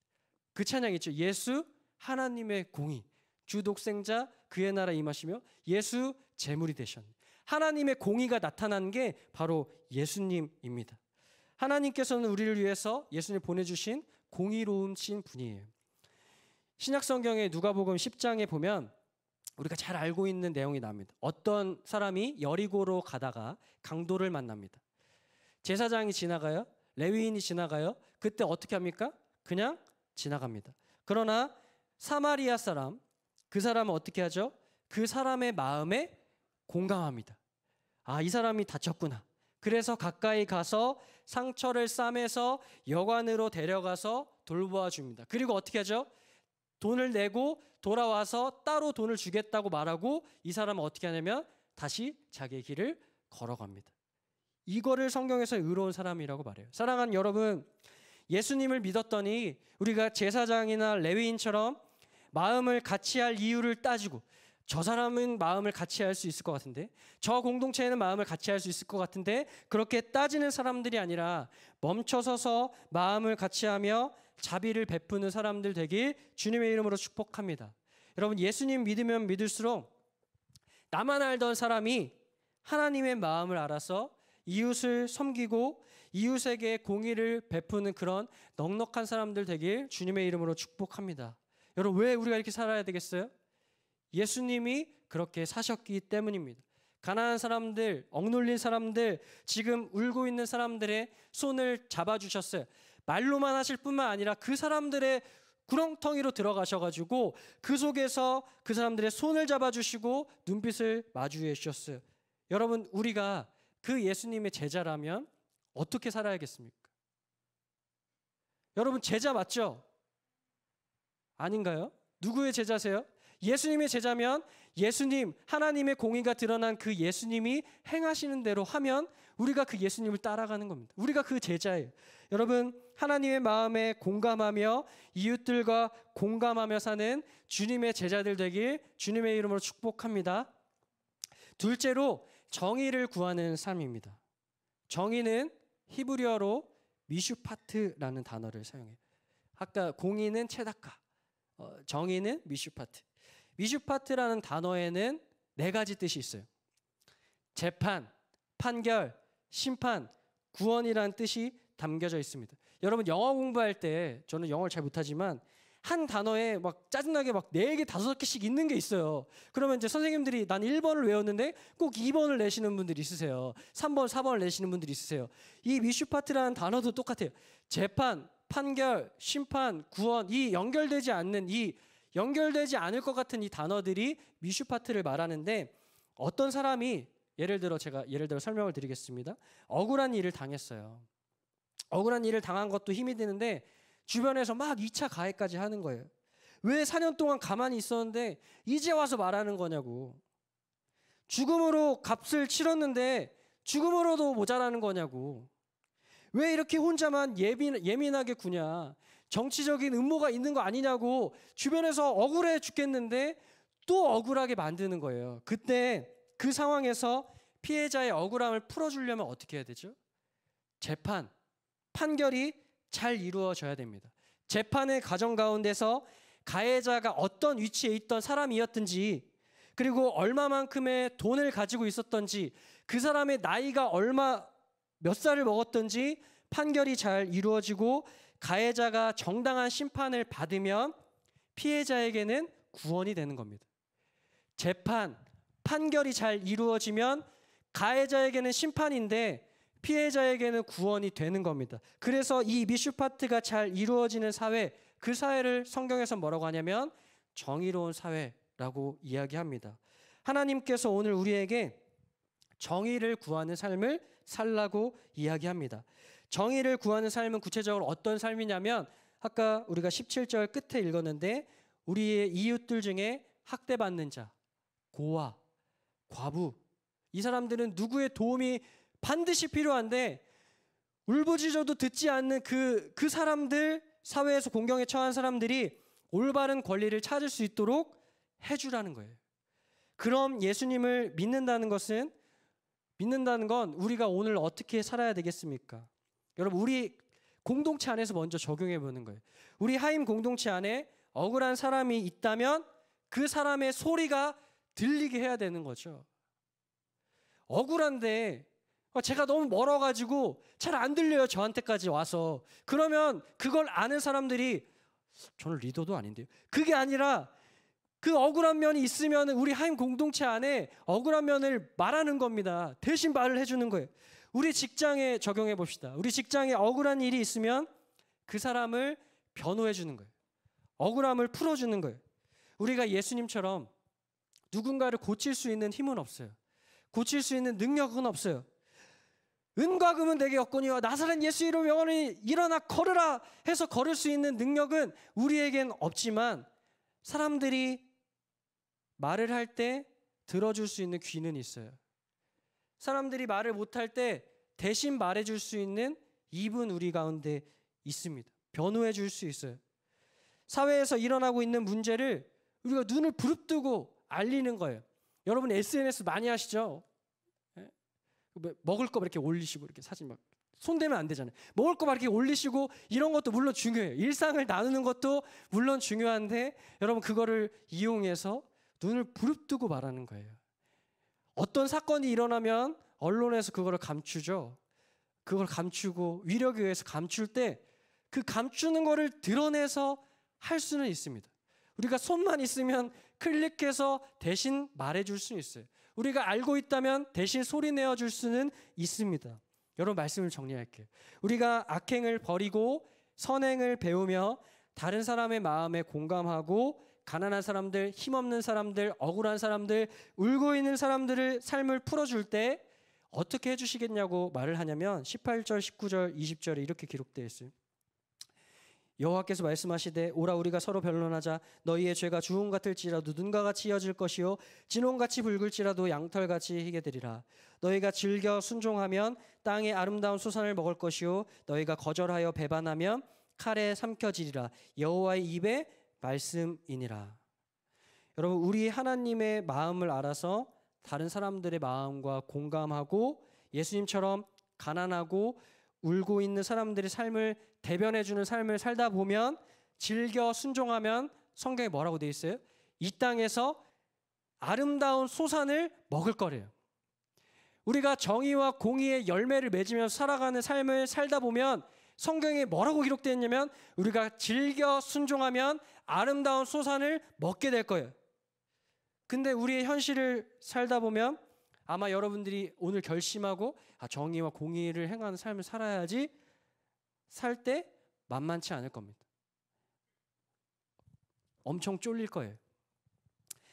그 찬양 있죠. 예수 하나님의 공의, 주 독생자 그의 나라 임하시며 예수 제물이 되셨네. 하나님의 공의가 나타난 게 바로 예수님입니다. 하나님께서는 우리를 위해서 예수님을 보내주신 공의로우신 분이에요. 신약성경의 누가복음 10장에 보면 우리가 잘 알고 있는 내용이 나옵니다. 어떤 사람이 여리고로 가다가 강도를 만납니다. 제사장이 지나가요? 레위인이 지나가요? 그때 어떻게 합니까? 그냥 지나갑니다. 그러나 사마리아 사람, 그 사람은 어떻게 하죠? 그 사람의 마음에 공감합니다. 이 사람이 다쳤구나. 그래서 가까이 가서 상처를 싸매서 여관으로 데려가서 돌보아 줍니다. 그리고 어떻게 하죠? 돈을 내고 돌아와서 따로 돈을 주겠다고 말하고 이 사람은 어떻게 하냐면 다시 자기의 길을 걸어갑니다. 이거를 성경에서 의로운 사람이라고 말해요. 사랑하는 여러분, 예수님을 믿었더니 우리가 제사장이나 레위인처럼 마음을 같이 할 이유를 따지고, 저 사람은 마음을 같이 할 수 있을 것 같은데, 저 공동체에는 마음을 같이 할 수 있을 것 같은데, 그렇게 따지는 사람들이 아니라 멈춰서서 마음을 같이 하며 자비를 베푸는 사람들 되길 주님의 이름으로 축복합니다. 여러분, 예수님 믿으면 믿을수록 나만 알던 사람이 하나님의 마음을 알아서 이웃을 섬기고 이웃에게 공의를 베푸는 그런 넉넉한 사람들 되길 주님의 이름으로 축복합니다. 여러분, 왜 우리가 이렇게 살아야 되겠어요? 예수님이 그렇게 사셨기 때문입니다. 가난한 사람들, 억눌린 사람들, 지금 울고 있는 사람들의 손을 잡아주셨어요. 말로만 하실 뿐만 아니라 그 사람들의 구렁텅이로 들어가셔가지고 그 속에서 그 사람들의 손을 잡아주시고 눈빛을 마주해 주셨어요. 여러분, 우리가 그 예수님의 제자라면 어떻게 살아야겠습니까? 여러분, 제자 맞죠? 아닌가요? 누구의 제자세요? 예수님의 제자면 예수님, 하나님의 공의가 드러난 그 예수님이 행하시는 대로 하면 우리가 그 예수님을 따라가는 겁니다. 우리가 그 제자예요. 여러분, 하나님의 마음에 공감하며 이웃들과 공감하며 사는 주님의 제자들 되길 주님의 이름으로 축복합니다. 둘째로 정의를 구하는 삶입니다. 정의는 히브리어로 미슈파트라는 단어를 사용해요. 아까 공의는 체다카, 정의는 미슈파트. 미슈파트라는 단어에는 4가지 뜻이 있어요. 재판, 판결, 심판, 구원이라는 뜻이 담겨져 있습니다. 여러분, 영어 공부할 때, 저는 영어를 잘 못하지만 한 단어에 막 짜증나게 막 4개, 5개씩 있는 게 있어요. 그러면 이제 선생님들이 난 1번을 외웠는데 꼭 2번을 내시는 분들이 있으세요. 3번, 4번을 내시는 분들이 있으세요. 이 미슈파트라는 단어도 똑같아요. 재판, 판결, 심판, 구원, 이 연결되지 않을 것 같은 이 단어들이 미슈파트를 말하는데, 어떤 사람이 예를 들어 설명을 드리겠습니다. 억울한 일을 당했어요. 억울한 일을 당한 것도 힘이 드는데 주변에서 막 2차 가해까지 하는 거예요. 왜 4년 동안 가만히 있었는데 이제 와서 말하는 거냐고. 죽음으로 값을 치렀는데 죽음으로도 모자라는 거냐고. 왜 이렇게 혼자만 예민하게 구냐. 정치적인 음모가 있는 거 아니냐고 주변에서 억울해 죽겠는데 또 억울하게 만드는 거예요. 그때 그 상황에서 피해자의 억울함을 풀어주려면 어떻게 해야 되죠? 판결이 잘 이루어져야 됩니다. 재판의 과정 가운데서 가해자가 어떤 위치에 있던 사람이었든지, 그리고 얼마만큼의 돈을 가지고 있었던지, 그 사람의 나이가 몇 살을 먹었던지 판결이 잘 이루어지고 가해자가 정당한 심판을 받으면 피해자에게는 구원이 되는 겁니다. 판결이 잘 이루어지면 가해자에게는 심판인데 피해자에게는 구원이 되는 겁니다. 그래서 이 미슈파트가 잘 이루어지는 사회, 그 사회를 성경에서 뭐라고 하냐면 정의로운 사회라고 이야기합니다. 하나님께서 오늘 우리에게 정의를 구하는 삶을 살라고 이야기합니다. 정의를 구하는 삶은 구체적으로 어떤 삶이냐면, 아까 우리가 17절 끝에 읽었는데 우리의 이웃들 중에 학대받는 자, 고아, 과부, 이 사람들은 누구의 도움이 반드시 필요한데 울부짖어도 듣지 않는 그 사람들, 사회에서 공경에 처한 사람들이 올바른 권리를 찾을 수 있도록 해주라는 거예요. 그럼 예수님을 믿는다는 건 우리가 오늘 어떻게 살아야 되겠습니까? 여러분, 우리 공동체 안에서 먼저 적용해 보는 거예요. 우리 하임 공동체 안에 억울한 사람이 있다면 그 사람의 소리가 들리게 해야 되는 거죠. 억울한데 제가 너무 멀어가지고 잘 안 들려요, 저한테까지 와서. 그러면 그걸 아는 사람들이 저는 리더도 아닌데요. 그게 아니라 그 억울한 면이 있으면 우리 하임 공동체 안에 억울한 면을 말하는 겁니다. 대신 말을 해주는 거예요. 우리 직장에 적용해 봅시다. 우리 직장에 억울한 일이 있으면 그 사람을 변호해 주는 거예요. 억울함을 풀어주는 거예요. 우리가 예수님처럼 누군가를 고칠 수 있는 힘은 없어요. 고칠 수 있는 능력은 없어요. 은과 금은 내게 없거니와 나사렛 예수 이름 영원히 일어나 걸으라 해서 걸을 수 있는 능력은 우리에겐 없지만, 사람들이 말을 할 때 들어줄 수 있는 귀는 있어요. 사람들이 말을 못할 때 대신 말해줄 수 있는 입은 우리 가운데 있습니다. 변호해 줄 수 있어요. 사회에서 일어나고 있는 문제를 우리가 눈을 부릅뜨고 알리는 거예요. 여러분 SNS 많이 하시죠? 먹을 거 이렇게 올리시고 이렇게 사진 막 손대면 안 되잖아요. 먹을 거 막 이렇게 올리시고 이런 것도 물론 중요해요. 일상을 나누는 것도 물론 중요한데 여러분 그거를 이용해서 눈을 부릅뜨고 말하는 거예요. 어떤 사건이 일어나면 언론에서 그거를 감추죠. 그걸 감추고 위력에 의해서 감출 때 그 감추는 거를 드러내서 할 수는 있습니다. 우리가 손만 있으면 클릭해서 대신 말해줄 수 있어요. 우리가 알고 있다면 대신 소리 내어줄 수는 있습니다. 여러분 말씀을 정리할게요. 우리가 악행을 버리고 선행을 배우며 다른 사람의 마음에 공감하고 가난한 사람들, 힘없는 사람들, 억울한 사람들, 울고 있는 사람들을 삶을 풀어줄 때 어떻게 해주시겠냐고 말을 하냐면 18절, 19절, 20절에 이렇게 기록되어 있어요. 여호와께서 말씀하시되 오라 우리가 서로 변론하자. 너희의 죄가 주홍 같을지라도 눈과 같이 이어질 것이요 진홍같이 붉을지라도 양털같이 희게 되리라. 너희가 즐겨 순종하면 땅의 아름다운 수산을 먹을 것이요 너희가 거절하여 배반하면 칼에 삼켜지리라. 여호와의 입의 말씀이니라. 여러분 우리 하나님의 마음을 알아서 다른 사람들의 마음과 공감하고 예수님처럼 가난하고 울고 있는 사람들의 삶을 대변해주는 삶을 살다 보면 즐겨 순종하면 성경에 뭐라고 되어 있어요? 이 땅에서 아름다운 소산을 먹을 거래요. 우리가 정의와 공의의 열매를 맺으면서 살아가는 삶을 살다 보면 성경에 뭐라고 기록되어 있냐면 우리가 즐겨 순종하면 아름다운 소산을 먹게 될 거예요. 근데 우리의 현실을 살다 보면 아마 여러분들이 오늘 결심하고 정의와 공의를 행하는 삶을 살아야지 살 때 만만치 않을 겁니다. 엄청 쫄릴 거예요.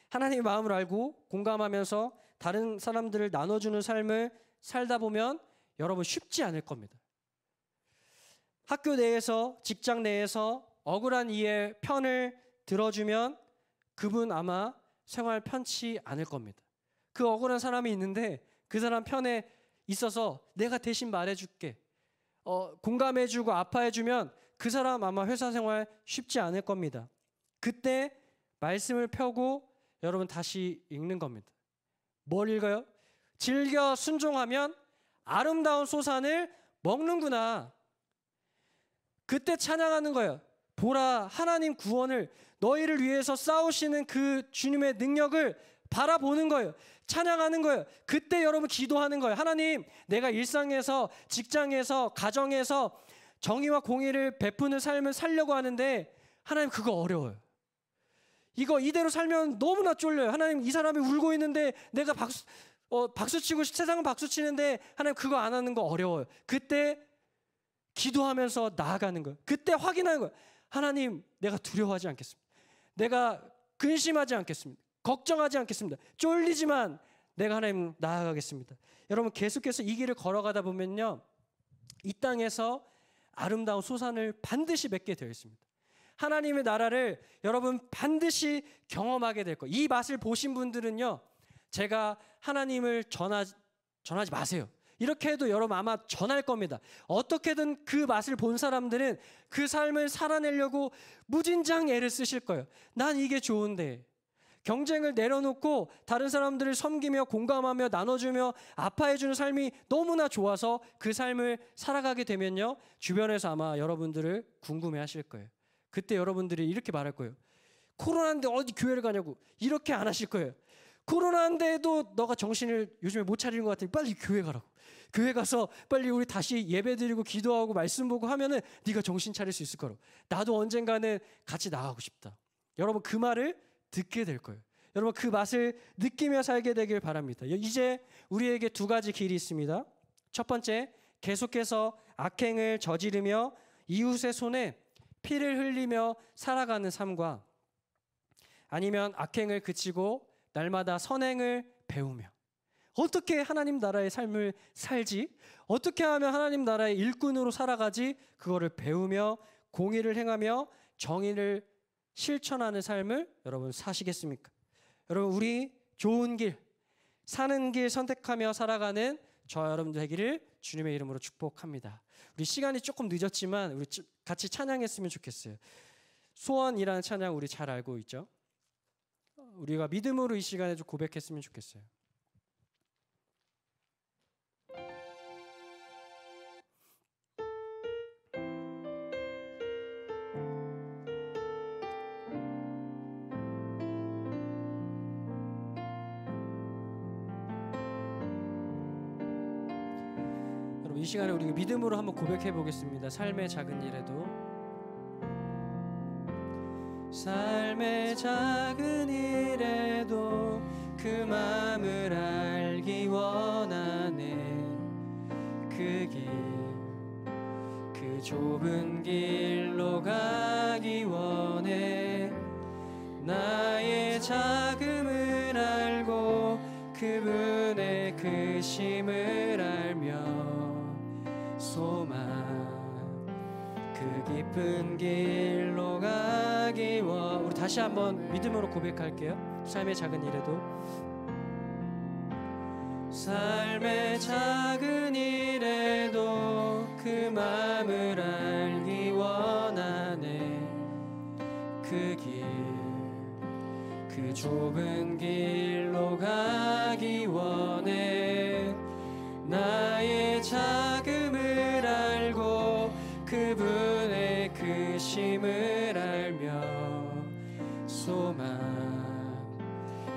하나님의 마음을 알고 공감하면서 다른 사람들을 나눠주는 삶을 살다 보면 여러분 쉽지 않을 겁니다. 학교 내에서 직장 내에서 억울한 이의 편을 들어주면 그분 아마 생활 편치 않을 겁니다. 그 억울한 사람이 있는데 그 사람 편에 있어서 내가 대신 말해줄게. 공감해주고 아파해주면 그 사람 아마 회사 생활 쉽지 않을 겁니다. 그때 말씀을 펴고 여러분 다시 읽는 겁니다. 뭘 읽어요? 즐겨 순종하면 아름다운 소산을 먹는구나. 그때 찬양하는 거예요. 보라, 하나님 구원을, 너희를 위해서 싸우시는 그 주님의 능력을 바라보는 거예요. 찬양하는 거예요. 그때 여러분 기도하는 거예요. 하나님, 내가 일상에서, 직장에서, 가정에서 정의와 공의를 베푸는 삶을 살려고 하는데 하나님 그거 어려워요. 이거 이대로 살면 너무나 쫄려요. 하나님, 이 사람이 울고 있는데 내가 박수치고 세상은 박수치는데 하나님 그거 안 하는 거 어려워요. 그때 기도하면서 나아가는 거예요. 그때 확인하는 거예요. 하나님, 내가 두려워하지 않겠습니다. 내가 근심하지 않겠습니다. 걱정하지 않겠습니다. 쫄리지만 내가 하나님 나아가겠습니다. 여러분, 계속해서 이 길을 걸어가다 보면요, 이 땅에서 아름다운 소산을 반드시 맺게 되어 있습니다. 하나님의 나라를 여러분 반드시 경험하게 될 거예요. 이 맛을 보신 분들은요, 제가 하나님을 전하지 마세요. 이렇게 해도 여러분 아마 전할 겁니다. 어떻게든 그 맛을 본 사람들은 그 삶을 살아내려고 무진장 애를 쓰실 거예요. 난 이게 좋은데. 경쟁을 내려놓고 다른 사람들을 섬기며 공감하며 나눠주며 아파해주는 삶이 너무나 좋아서 그 삶을 살아가게 되면요, 주변에서 아마 여러분들을 궁금해하실 거예요. 그때 여러분들이 이렇게 말할 거예요. 코로나인데 어디 교회를 가냐고. 이렇게 안 하실 거예요. 코로나인데도 너가 정신을 요즘에 못 차리는 것 같으니 빨리 교회 가라고. 교회 가서 빨리 우리 다시 예배드리고 기도하고 말씀 보고 하면은 네가 정신 차릴 수 있을 거라고. 나도 언젠가는 같이 나가고 싶다. 여러분, 그 말을 듣게 될 거예요. 여러분, 그 맛을 느끼며 살게 되길 바랍니다. 이제 우리에게 두 가지 길이 있습니다. 첫 번째, 계속해서 악행을 저지르며 이웃의 손에 피를 흘리며 살아가는 삶과, 아니면 악행을 그치고 날마다 선행을 배우며, 어떻게 하나님 나라의 삶을 살지, 어떻게 하면 하나님 나라의 일꾼으로 살아가지, 그거를 배우며 공의를 행하며 정의를 실천하는 삶을 여러분 사시겠습니까? 여러분, 우리 좋은 길, 사는 길 선택하며 살아가는 저 여러분 되기를 주님의 이름으로 축복합니다. 우리 시간이 조금 늦었지만 우리 같이 찬양했으면 좋겠어요. 소원이라는 찬양 우리 잘 알고 있죠? 우리가 믿음으로 이 시간에 좀 고백했으면 좋겠어요. 이 시간에 우리 믿음으로 한번 고백해 보겠습니다. 삶의 작은 일에도, 삶의 작은 일에도 그 마음을 알기 원하네. 그 길, 그 좁은 길로 가기 원해. 나의 작음을 알고 그분의 크심을 알며 소망, 그 깊은 길로 가기 원. 우리 다시 한번 믿음으로 고백할게요. 삶의 작은 일에도, 삶의 작은 일에도 그 마음을 알기 원하네. 그 길, 그 좁은 길로 가기 원해. 나의 작음을 알고 그분의 크심을 알며 소망,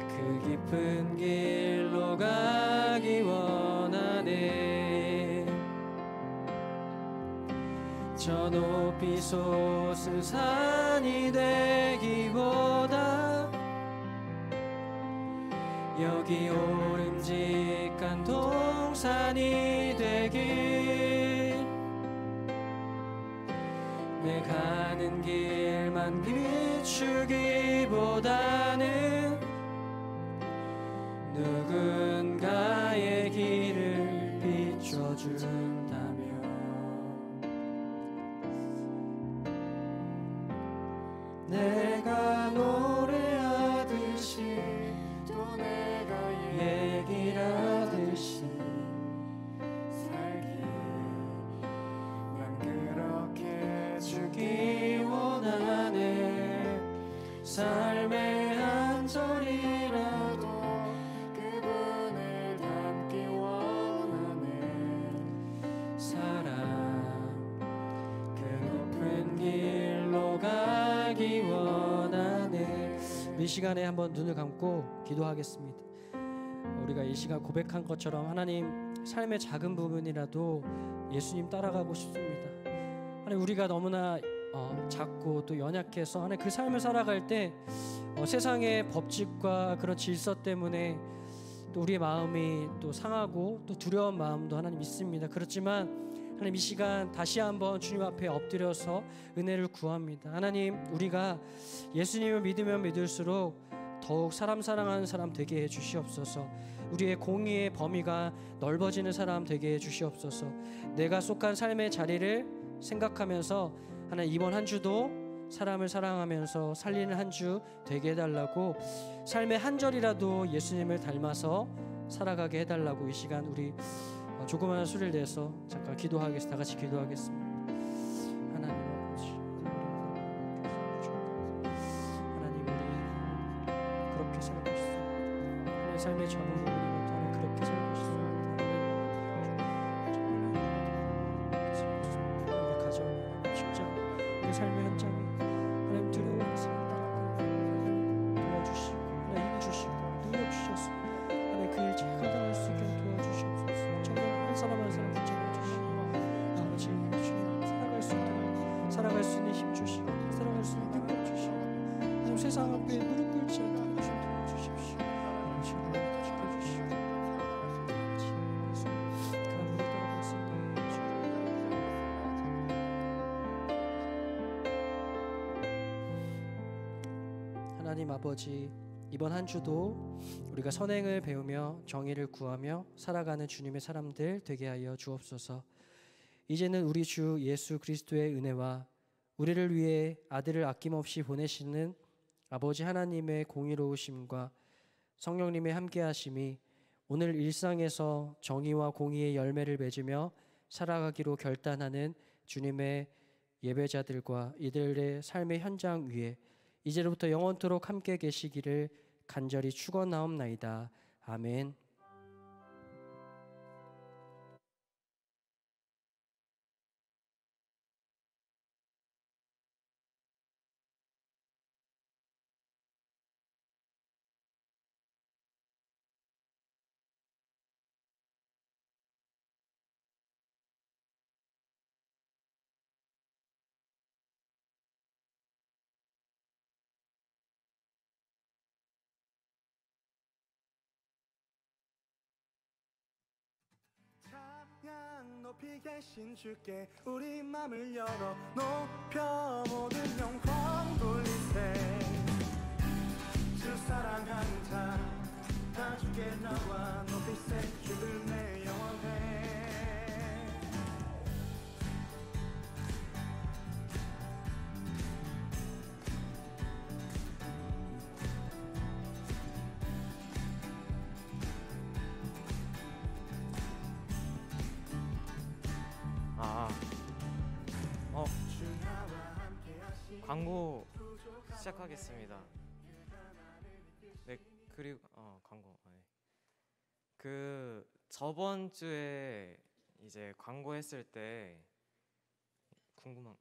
그 깊은 길로 가기 원하네. 저 높이 솟은 산이 되기보다 여기 오름직한 동산이 되길. 내 가는 길만 비추기보다는 누군가의 길을 비춰준다면 내가 노래하듯이 또 내가 얘기하듯이 살기, 난 그렇게 주기 원하네. 삶의 한 시간에 한번 눈을 감고 기도하겠습니다. 우리가 이 시간 고백한 것처럼 하나님, 삶의 작은 부분이라도 예수님 따라가고 싶습니다. 하나님, 우리가 너무나 작고 또 연약해서 하나님 그 삶을 살아갈 때 세상의 법칙과 그런 질서 때문에 또 우리의 마음이 또 상하고 또 두려운 마음도 하나님 있습니다. 그렇지만 하나님, 이 시간 다시 한번 주님 앞에 엎드려서 은혜를 구합니다. 하나님, 우리가 예수님을 믿으면 믿을수록 더욱 사람 사랑하는 사람 되게 해 주시옵소서. 우리의 공의의 범위가 넓어지는 사람 되게 해 주시옵소서. 내가 속한 삶의 자리를 생각하면서 하나님, 이번 한 주도 사람을 사랑하면서 살리는 한 주 되게 해달라고, 삶의 한 절이라도 예수님을 닮아서 살아가게 해달라고 이 시간 우리 조그마한 소리를 내서 잠깐 기도하겠습니다. 다 같이 기도하겠습니다. 하나님 아버지, 하나님, 우리 그렇게 살고 싶습니다. 하나님, 삶의 작은 부분이라도 하나님 그렇게 살고 싶습니다. 우리 가정, 우리 직장, 우리 삶의 현장에 하나님 두려운 사람 도와주시고 하나님 힘주시고 능력 주셨습니다. 하나님 그 일 잘 감당할 수 있게 도와주시옵소서. 정말 한 사람 한 사람 붙잡아 주시고 아버지 주님, 살아갈 수 있는 힘 주시고 살아갈 수 있는 능력 주시고 하나님, 세상 앞에 무릎 꿇지 않게 주님 도와주십시오. 주님 지켜주시고 그 앞으로 따라갈 수 있도록 하나님 아버지, 이번 한 주도 우리가 선행을 배우며 정의를 구하며 살아가는 주님의 사람들 되게 하여 주옵소서. 이제는 우리 주 예수 그리스도의 은혜와 우리를 위해 아들을 아낌없이 보내시는 아버지 하나님의 공의로우심과 성령님의 함께하심이 오늘 일상에서 정의와 공의의 열매를 맺으며 살아가기로 결단하는 주님의 예배자들과 이들의 삶의 현장 위에 이제로부터 영원토록 함께 계시기를 간절히 축원하옵나이다. 아멘. 찬양 높이 계신 주께 우리 맘을 열어 높여 모든 영광 돌리세. 주 사랑하는 자 다 주께 나와 높이세. 주를 내 영원해. 광고 시작하겠습니다. 네, 그리고 광고. 네. 그 저번 주에 이제 광고했을 때 궁금한